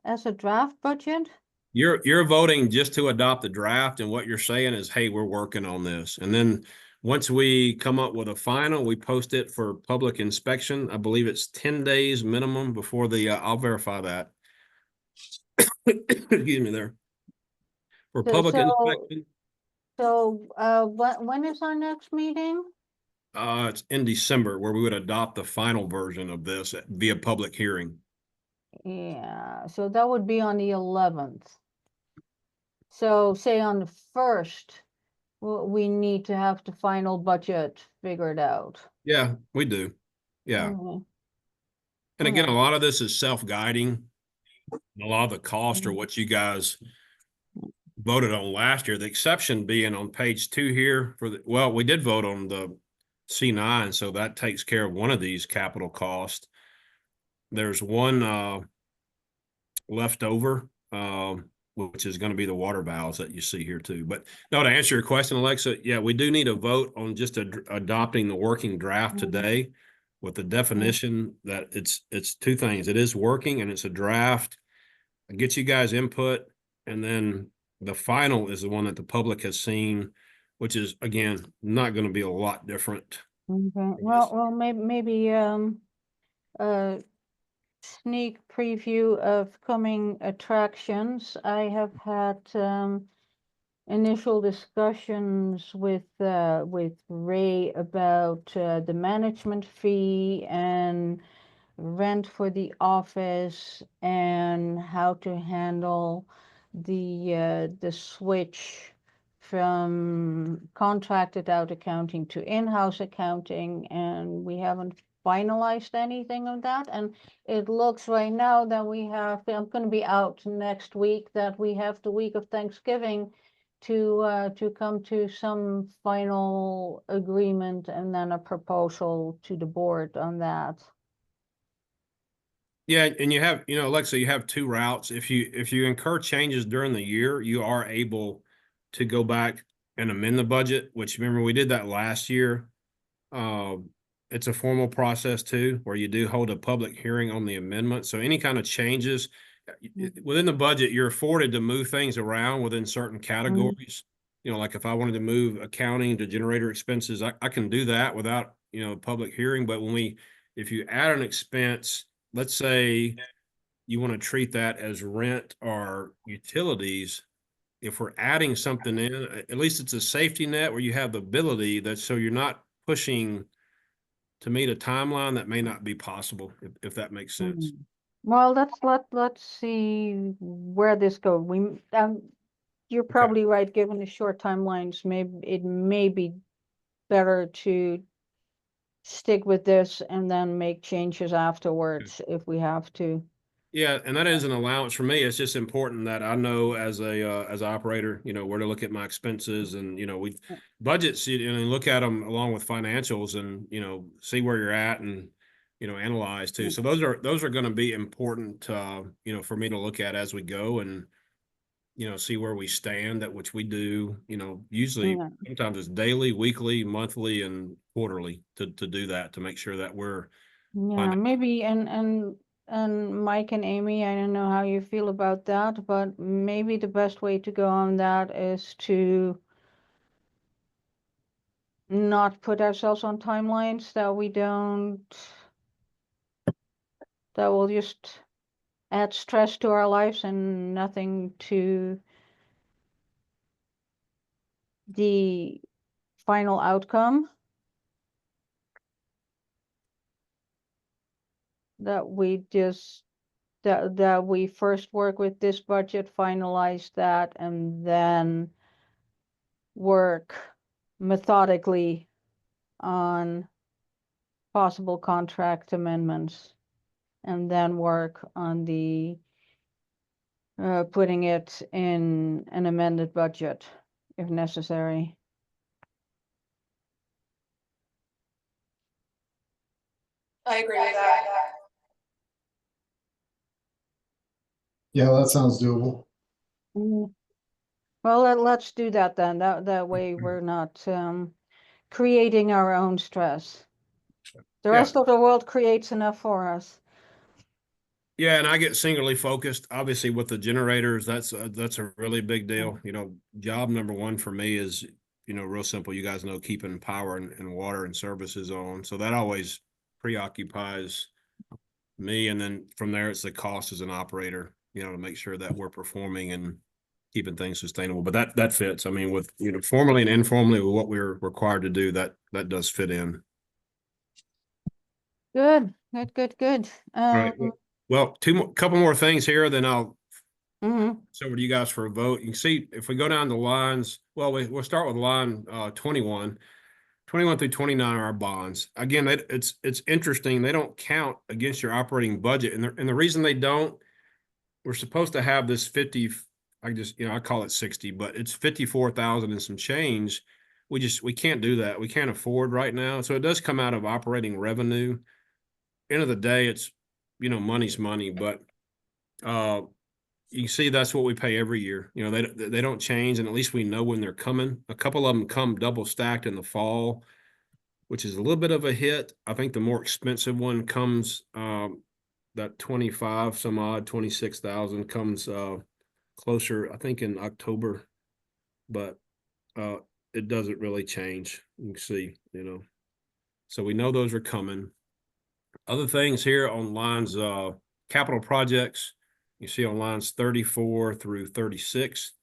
as a draft budget? You're voting just to adopt the draft, and what you're saying is, hey, we're working on this. And then once we come up with a final, we post it for public inspection. I believe it's 10 days minimum before the, I'll verify that. Excuse me there. For So, public so, inspection, when is our next meeting? it's in December where we would adopt the final version of this via public hearing. Yeah, so that would be on the 11th. So say on the 1st, we need to have the final budget figured out. Yeah, we do. Yeah. Okay. And again, Okay. a lot of this is self-guiding. A lot of the cost are what you guys voted on last year. The exception being on page 2 here for the, well, we did vote on the C9, so that takes care of one of these capital costs. There's one left over, which is going to be the water valves that you see here too. But no, to answer your question, Alexa, yeah, we do need a vote on just adopting the working draft today with the definition that it's two things. It is working and it's a draft. Get you guys input, and then the final is the one that the public has seen, which is again not going to be a lot different. Okay. Well, maybe a sneak preview of coming attractions. I have had initial discussions with Ray about the management fee and rent for the office and how to handle the switch from contracted out accounting to in-house accounting, and we haven't finalized anything of that. And it looks right now that we have, I'm going to be out next week, that we have the week of Thanksgiving to come to some final agreement and then a proposal to the board on that. Yeah, and you have, Alexa, you have two routes. If you incur changes during the year, you are able to go back and amend the budget, which remember we did that last year. It's a formal process too, where you do hold a public hearing on the amendment. So any kind of changes within the budget, you're afforded to move things around within certain categories. Like if I wanted to move accounting to generator expenses, I can do that without, public hearing. But if you add an expense, let's say you want to treat that as rent or utilities, if we're adding something in, at least it's a safety net where you have the ability that, so you're not pushing to meet a timeline that may not be possible, if that makes sense. Well, let's see where this goes. You're probably right, given the short timelines, it may be better to stick with this and then make changes afterwards if we have to. Yeah, and that is an allowance for me. It's just important that I know as an operator, where to look at my expenses, and we budgets and look at them along with financials, and see where you're at, and analyze too. So those are going to be important, for me to look at as we go, and see where we stand, that which we do, usually sometimes it's daily, weekly, monthly, and quarterly to do that, to make sure that we're maybe and Mike and Amy, I don't know how you feel about that, but maybe the best way to go on that is to not put ourselves on timelines that will just add stress to our lives and nothing to the final outcome. That we first work with this budget, finalize that, and then work methodically on possible contract amendments, and then work on the putting it in an amended budget if necessary. I agree with that. Yeah, that sounds doable. Well, let's do that then. That way we're not creating our own stress. The rest of the world creates enough for us. Yeah, and I get singularly focused. Obviously, with the generators, that's a really big deal. Job number one for me is, real simple. You guys know, keeping power and water and services on. So that always preoccupies me. And then from there, it's the cost as an operator, to make sure that we're performing and keeping things sustainable. But that fits. I mean, with formally and informally, with what we're required to do, that does fit in. Good, good, good, good. All right. Well, couple more things here, then I'll Mhm. so over to you guys for a vote. You can see if we go down the lines, well, we'll start with line 21. 21 through 29 are our bonds. Again, it's interesting. They don't count against your operating budget. And the reason they don't, we're supposed to have this 50, I call it 60, but it's 54,000 and some change. We can't do that. We can't afford right now. So it does come out of operating revenue. End of the day, it's, money's money, but you see that's what we pay every year. They don't change, and at least we know when they're coming. A couple of them come double stacked in the fall, which is a little bit of a hit. I think the more expensive one comes that 25 some odd 26,000 comes closer, I think, in October, but it doesn't really change. You can see, so we know those are coming. Other things here on lines capital projects, you see on lines 34 through 36.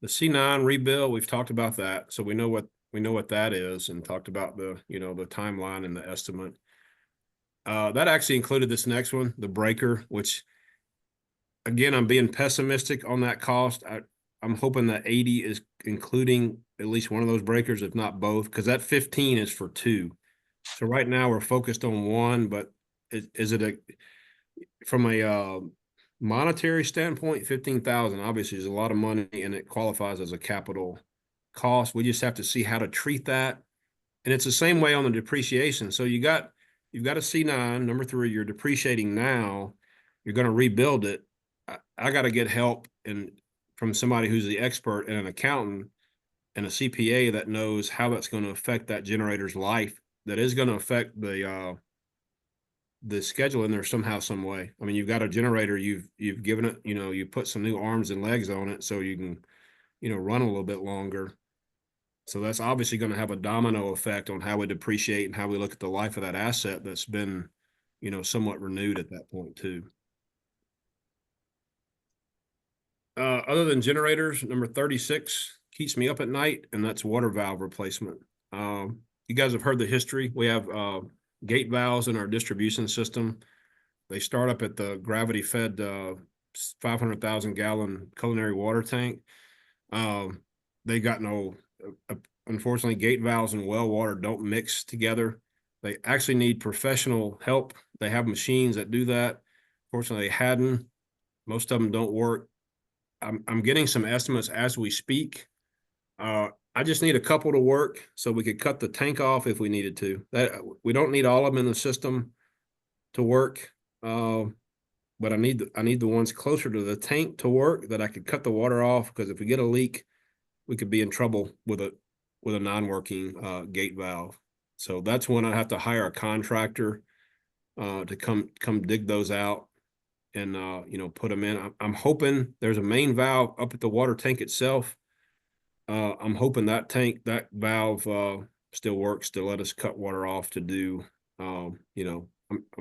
The C9 rebuild, we've talked about that. So we know what that is, and talked about the timeline and the estimate. That actually included this next one, the breaker, which again, I'm being pessimistic on that cost. I'm hoping that 80 is including at least one of those breakers, if not both, because that 15 is for two. So right now we're focused on one, but is it from a monetary standpoint, 15,000 obviously is a lot of money, and it qualifies as a capital cost. We just have to see how to treat that. And it's the same way on the depreciation. So you've got a C9, number 3, you're depreciating now, you're going to rebuild it. I got to get help from somebody who's the expert and an accountant and a CPA that knows how that's going to affect that generator's life. That is going to affect the schedule in there somehow, some way. I mean, you've got a generator, you've given it, you put some new arms and legs on it so you can, run a little bit longer. So that's obviously going to have a domino effect on how we depreciate and how we look at the life of that asset that's been, somewhat renewed at that point too. Other than generators, number 36 keeps me up at night, and that's water valve replacement. You guys have heard the history. We have gate valves in our distribution system. They start up at the gravity fed 500,000 gallon culinary water tank. They got unfortunately, gate valves and well water don't mix together. They actually need professional help. They have machines that do that. Fortunately, they hadn't. Most of them don't work. I'm getting some estimates as we speak. I just need a couple to work so we could cut the tank off if we needed to. That we don't need all of them in the system to work. But I need the ones closer to the tank to work that I could cut the water off, because if we get a leak, we could be in trouble with a non-working gate valve. So that's when I have to hire a contractor to come dig those out and put them in. I'm hoping there's a main valve up at the water tank itself. I'm hoping that valve still works to let us cut water off to do. I'm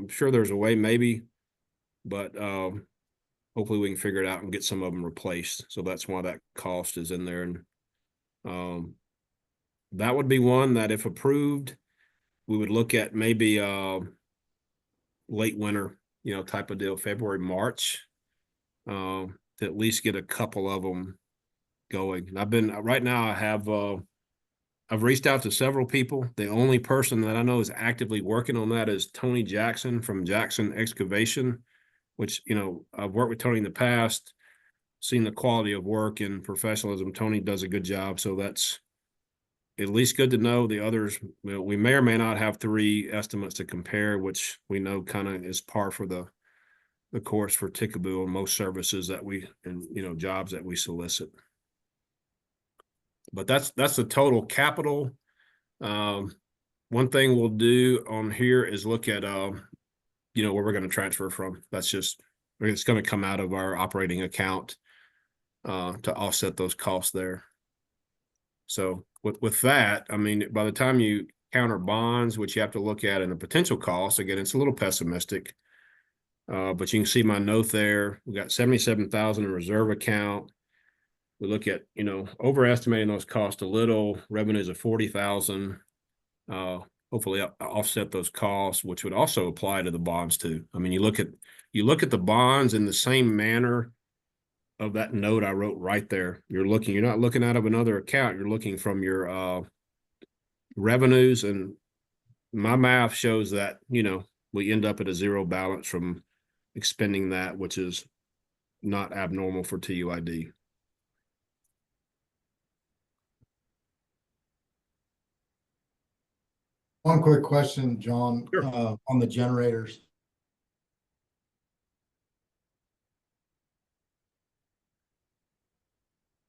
sure there's a way, maybe, but hopefully we can figure it out and get some of them replaced. So that's why that cost is in there. And that would be one that, if approved, we would look at maybe late winter, type of deal, February, March, to at least get a couple of them going. And right now I've reached out to several people. The only person that I know is actively working on that is Tony Jackson from Jackson Excavation, which, I've worked with Tony in the past, seen the quality of work and professionalism. Tony does a good job. So that's at least good to know. The others, we may or may not have 3 estimates to compare, which we know kind of is par for the course for Tickaboo and most services that jobs that we solicit. But that's the total capital. One thing we'll do on here is look at where we're going to transfer from. That's just it's going to come out of our operating account to offset those costs there. So with that, I mean, by the time you counter bonds, which you have to look at in the potential costs, again, it's a little pessimistic. But you can see my note there. We got 77,000 in reserve account. We look at, overestimating those costs a little, revenues of 40,000. Hopefully offset those costs, which would also apply to the bonds too. I mean, you look at the bonds in the same manner of that note I wrote right there. You're not looking out of another account. You're looking from your revenues, and my math shows that, we end up at a zero balance from expending that, which is not abnormal for TUID. One quick question, John, Sure. on the generators.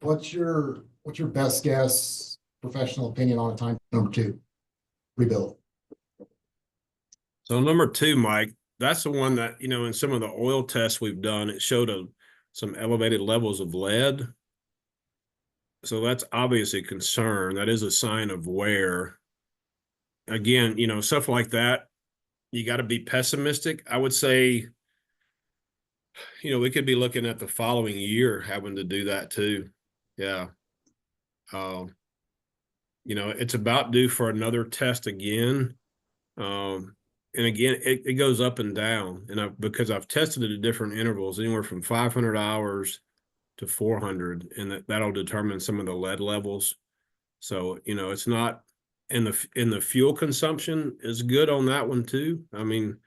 What's your best guess, professional opinion on a time number 2 rebuild? So number 2, Mike, that's the one that, in some of the oil tests we've done, it showed some elevated levels of lead. So that's obviously a concern. That is a sign of wear. Again, stuff like that, you got to be pessimistic. I would say, we could be looking at the following year having to do that too. Yeah. It's about due for another test again. And again, it goes up and down. And because I've tested it at different intervals, anywhere from 500 hours to 400, and that'll determine some of the lead levels. So, it's not, in the fuel consumption is good on that one too. I mean,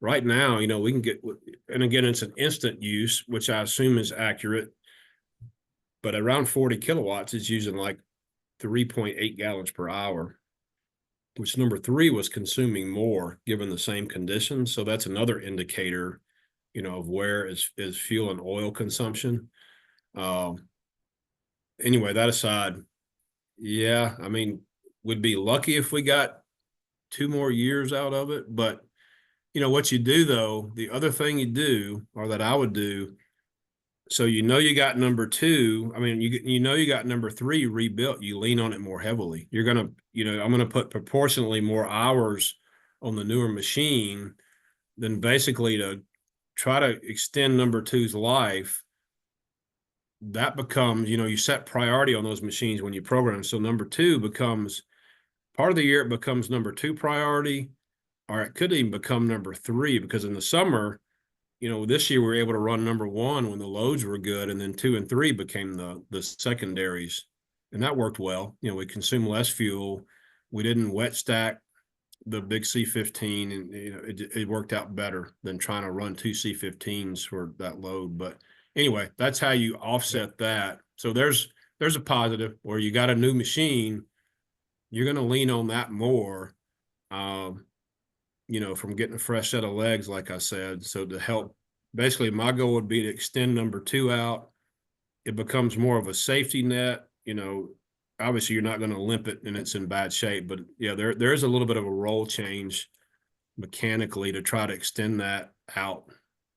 right now, we can get, and again, it's an instant use, which I assume is accurate, but around 40 kilowatts is using like 3.8 gallons per hour, which number 3 was consuming more given the same conditions. So that's another indicator, of where is fuel and oil consumption. Anyway, that aside, yeah, I mean, we'd be lucky if we got 2 more years out of it. But, what you do though, the other thing you do, or that I would do, so you got number 2. I mean, you got number 3 rebuilt. You lean on it more heavily. You're gonna, I'm gonna put proportionally more hours on the newer machine than basically to try to extend number 2's life. That becomes, you set priority on those machines when you program. So number 2 becomes part of the year. It becomes number 2 priority, or it could even become number 3, because in the summer, this year we were able to run number 1 when the loads were good, and then 2 and 3 became the secondaries, and that worked well. We consumed less fuel. We didn't wet stack the big C15, and it worked out better than trying to run 2 C15s for that load. But anyway, that's how you offset that. So there's a positive where you got a new machine, you're going to lean on that more. From getting a fresh set of legs, like I said. So to help, basically my goal would be to extend number 2 out. It becomes more of a safety net. Obviously you're not going to limp it and it's in bad shape, but yeah, there is a little bit of a role change mechanically to try to extend that out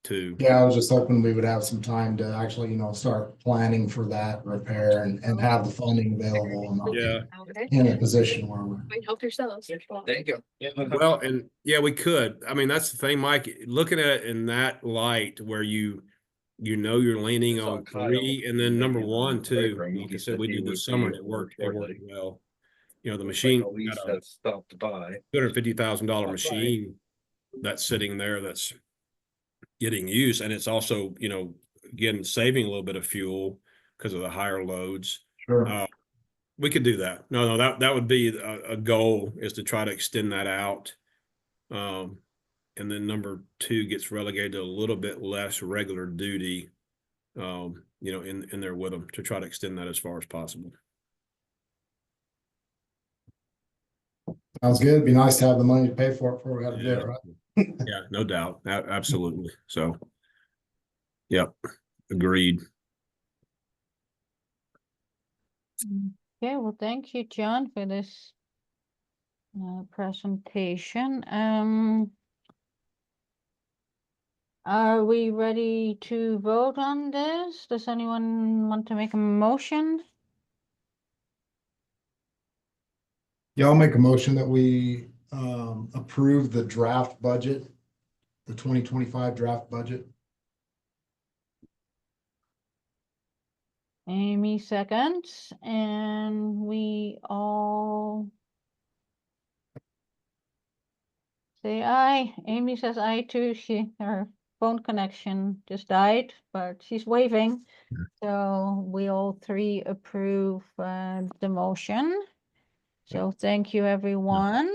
too. Yeah, I was just hoping we would have some time to actually, start planning for that repair and have the funding available and not Yeah. in a position where we're. Help yourselves. There you go. Well, and yeah, we could. I mean, that's the thing, Mike, looking at it in that light where you're leaning Saw on Kyle 3, and then number maybe 1 too. February, he Like I just said, said we he did would this summer be and it worked shortly. well. The Looks machine like Elise got a has stopped by. $250,000 by. machine that's sitting there that's getting used, and it's also, again, saving a little bit of fuel because of the higher loads. Sure. We could do that. No, that would be a goal, is to try to extend that out. And then number 2 gets relegated to a little bit less regular duty, in there with them, to try to extend that as far as possible. Sounds good. Be nice to have the money to pay for it before we have to do it, right? Yeah, no doubt. Absolutely. So, yep, agreed. Okay, well, thank you, John, for this presentation. Are we ready to vote on this? Does anyone want to make a motion? Yeah, I'll make a motion that we approve the draft budget, the 2025 draft budget. Amy seconds, and we all say aye. Amy says aye too. Her phone connection just died, but she's waving. So we all three approve the motion. So thank you, everyone.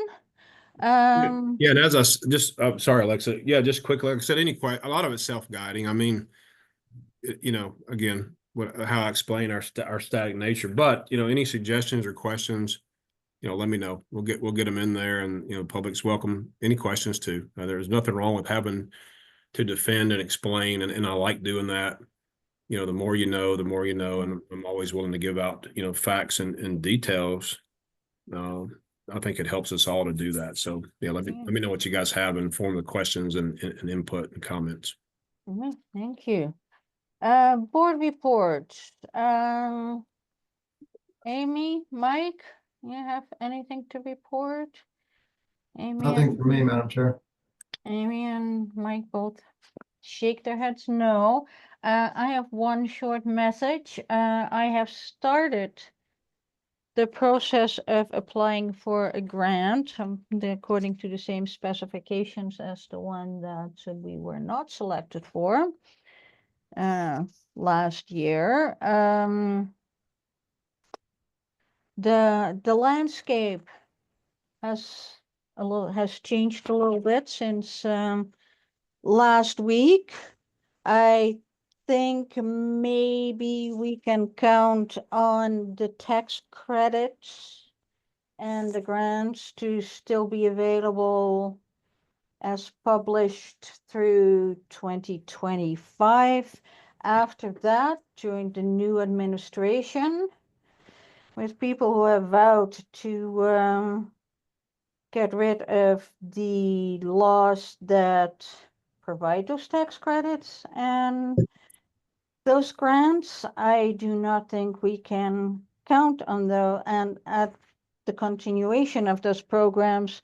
Yeah, and as I just, sorry, Alexa. Yeah, just quickly, like I said, a lot of it's self-guiding. I mean, again, how I explain our static nature. But any suggestions or questions, let me know. We'll get them in there, and public's welcome any questions too. There's nothing wrong with having to defend and explain, and I like doing that. The more you know, the more you know, and I'm always willing to give out facts and details. I think it helps us all to do that. So yeah, let me know what you guys have and form the questions and input and comments. Thank you. Board report. Amy, Mike, you have anything to report? Nothing for me, Madam Chair. Amy and Mike both shake their heads no. I have one short message. I have started the process of applying for a grant, according to the same specifications as the one that we were not selected for last year. The landscape has changed a little bit since last week. I think maybe we can count on the tax credits and the grants to still be available as published through 2025. After that, during the new administration, with people who have vowed to get rid of the laws that provide those tax credits and those grants, I do not think we can count on those. And at the continuation of those programs,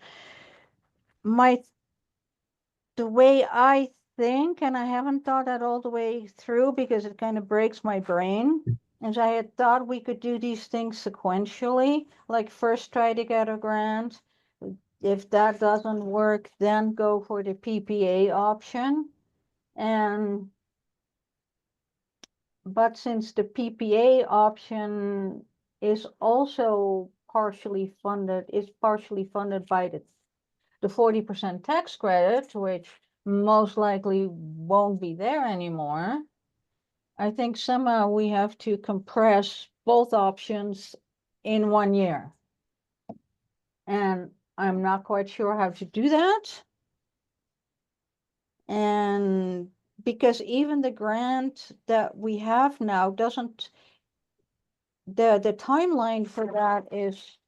the way I think, and I haven't thought that all the way through because it kind of breaks my brain, is I had thought we could do these things sequentially, like first try to get a grant. If that doesn't work, then go for the PPA option. But since the PPA option is also partially funded by the 40% tax credit, which most likely won't be there anymore, I think somehow we have to compress both options in 1 year. And I'm not quite sure how to do that. And because even the grant that we have now doesn't, the timeline for that is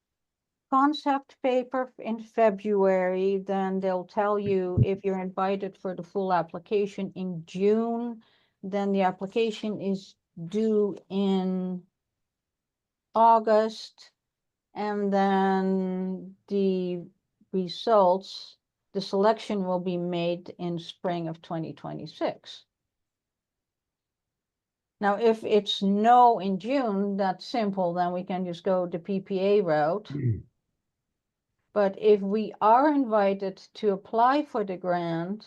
concept paper in February, then they'll tell you if you're invited for the full application in June, then the application is due in August, and then the results, the selection will be made in spring of 2026. Now, if it's no in June, that's simple, then we can just go the PPA route. But if we are invited to apply for the grant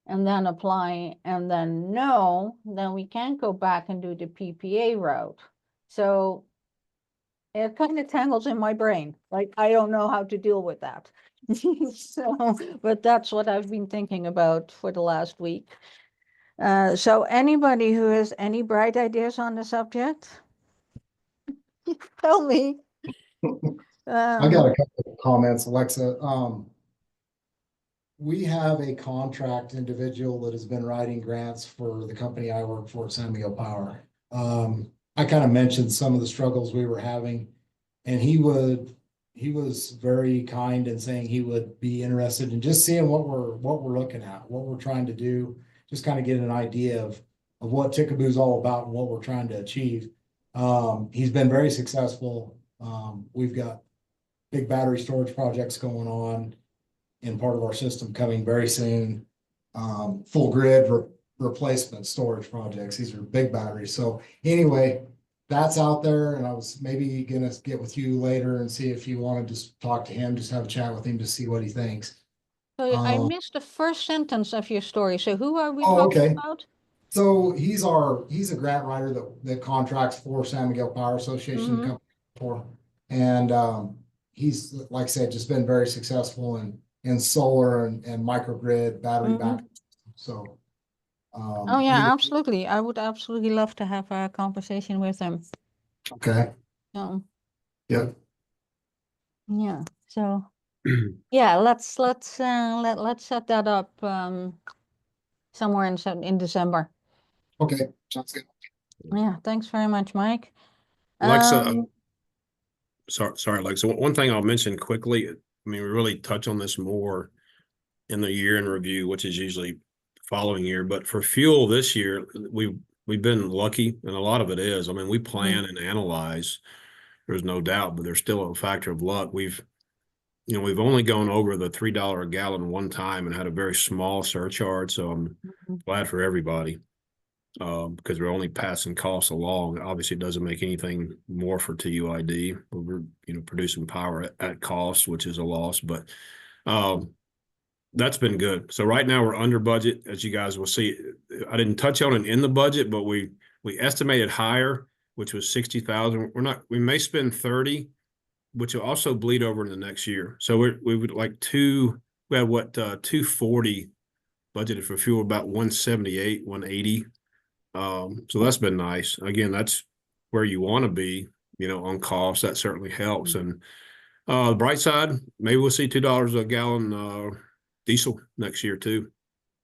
and then apply and then no, then we can't go back and do the PPA route. So it kind of tangles in my brain. Like, I don't know how to deal with that. So, but that's what I've been thinking about for the last week. So anybody who has any bright ideas on the subject, tell me. I got a couple of comments, Alexa. We have a contract individual that has been writing grants for the company I work for, San Miguel Power. I kind of mentioned some of the struggles we were having, and he was very kind in saying he would be interested in just seeing what we're looking at, what we're trying to do, just kind of get an idea of what Tickaboo's all about and what we're trying to achieve. He's been very successful. We've got big battery storage projects going on in part of our system coming very soon. Full grid replacement storage projects. These are big batteries. So anyway, that's out there, and I was maybe gonna get with you later and see if you want to just talk to him, just have a chat with him to see what he thinks. So I Um, missed the first sentence of your story. So who are we Oh, talking okay. about? So he's a grant writer that contracts for San Miguel Power Association Mhm. company for. And he's, like I said, just been very successful in solar and microgrid battery Mhm. backup. So Oh yeah, absolutely. I would absolutely love to have a conversation with him. okay. So Yep. yeah. So yeah, let's set that up somewhere in December. Okay. Sounds good. Yeah, thanks very much, Mike. Alexa, sorry, Alexa. One thing I'll mention quickly, I mean, we really touch on this more in the year in review, which is usually the following year. But for fuel this year, we've been lucky, and a lot of it is. I mean, we plan and analyze. There's no doubt, but there's still a factor of luck. We've only gone over the $3 a gallon one time and had a very small surcharge. So I'm glad for everybody. Because we're only passing costs along. Obviously, it doesn't make anything more for TUID. We're producing power at cost, which is a loss, but that's been good. So right now we're under budget, as you guys will see. I didn't touch on it in the budget, but we estimated higher, which was 60,000. We may spend 30, which will also bleed over into the next year. So we would like we have 240 budgeted for fuel, about 178, 180. So that's been nice. Again, that's where you want to be, on cost. That certainly helps. And the bright side, maybe we'll see $2 a gallon diesel next year too.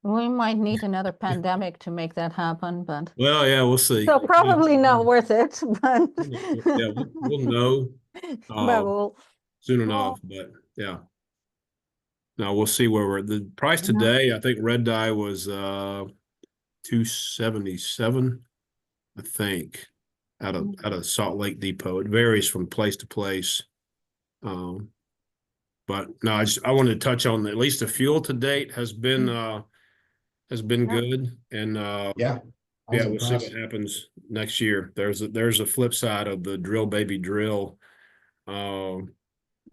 We might need another pandemic to make that happen, but Well, yeah, we'll see. so probably not worth it, but Yeah, we'll know but we'll soon enough. But yeah. Now we'll see where the price today. I think red dye was 277, I think, out of Salt Lake Depot. It varies from place to place. But no, I wanted to touch on at least the fuel to date has been good. And Yeah. I was we'll see impressed. what happens next year. There's a flip side of the drill baby drill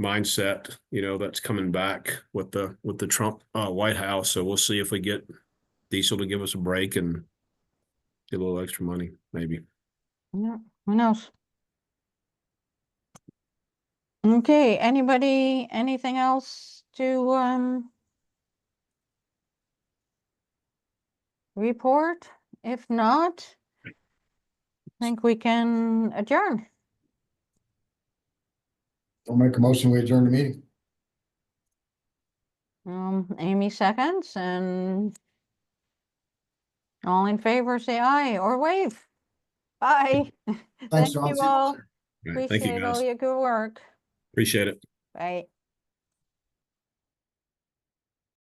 mindset, that's coming back with the Trump White House. So we'll see if we get diesel to give us a break and get a little extra money, maybe. yeah, who knows? Okay, anything else to report? If not, I think we can adjourn. I'll make a motion, we adjourn the meeting. Amy seconds, and all in favor say aye or wave. Bye. Thanks, Thank John. you See you all. later. All right, thank you, Appreciate all guys. your good work. Appreciate it. Bye.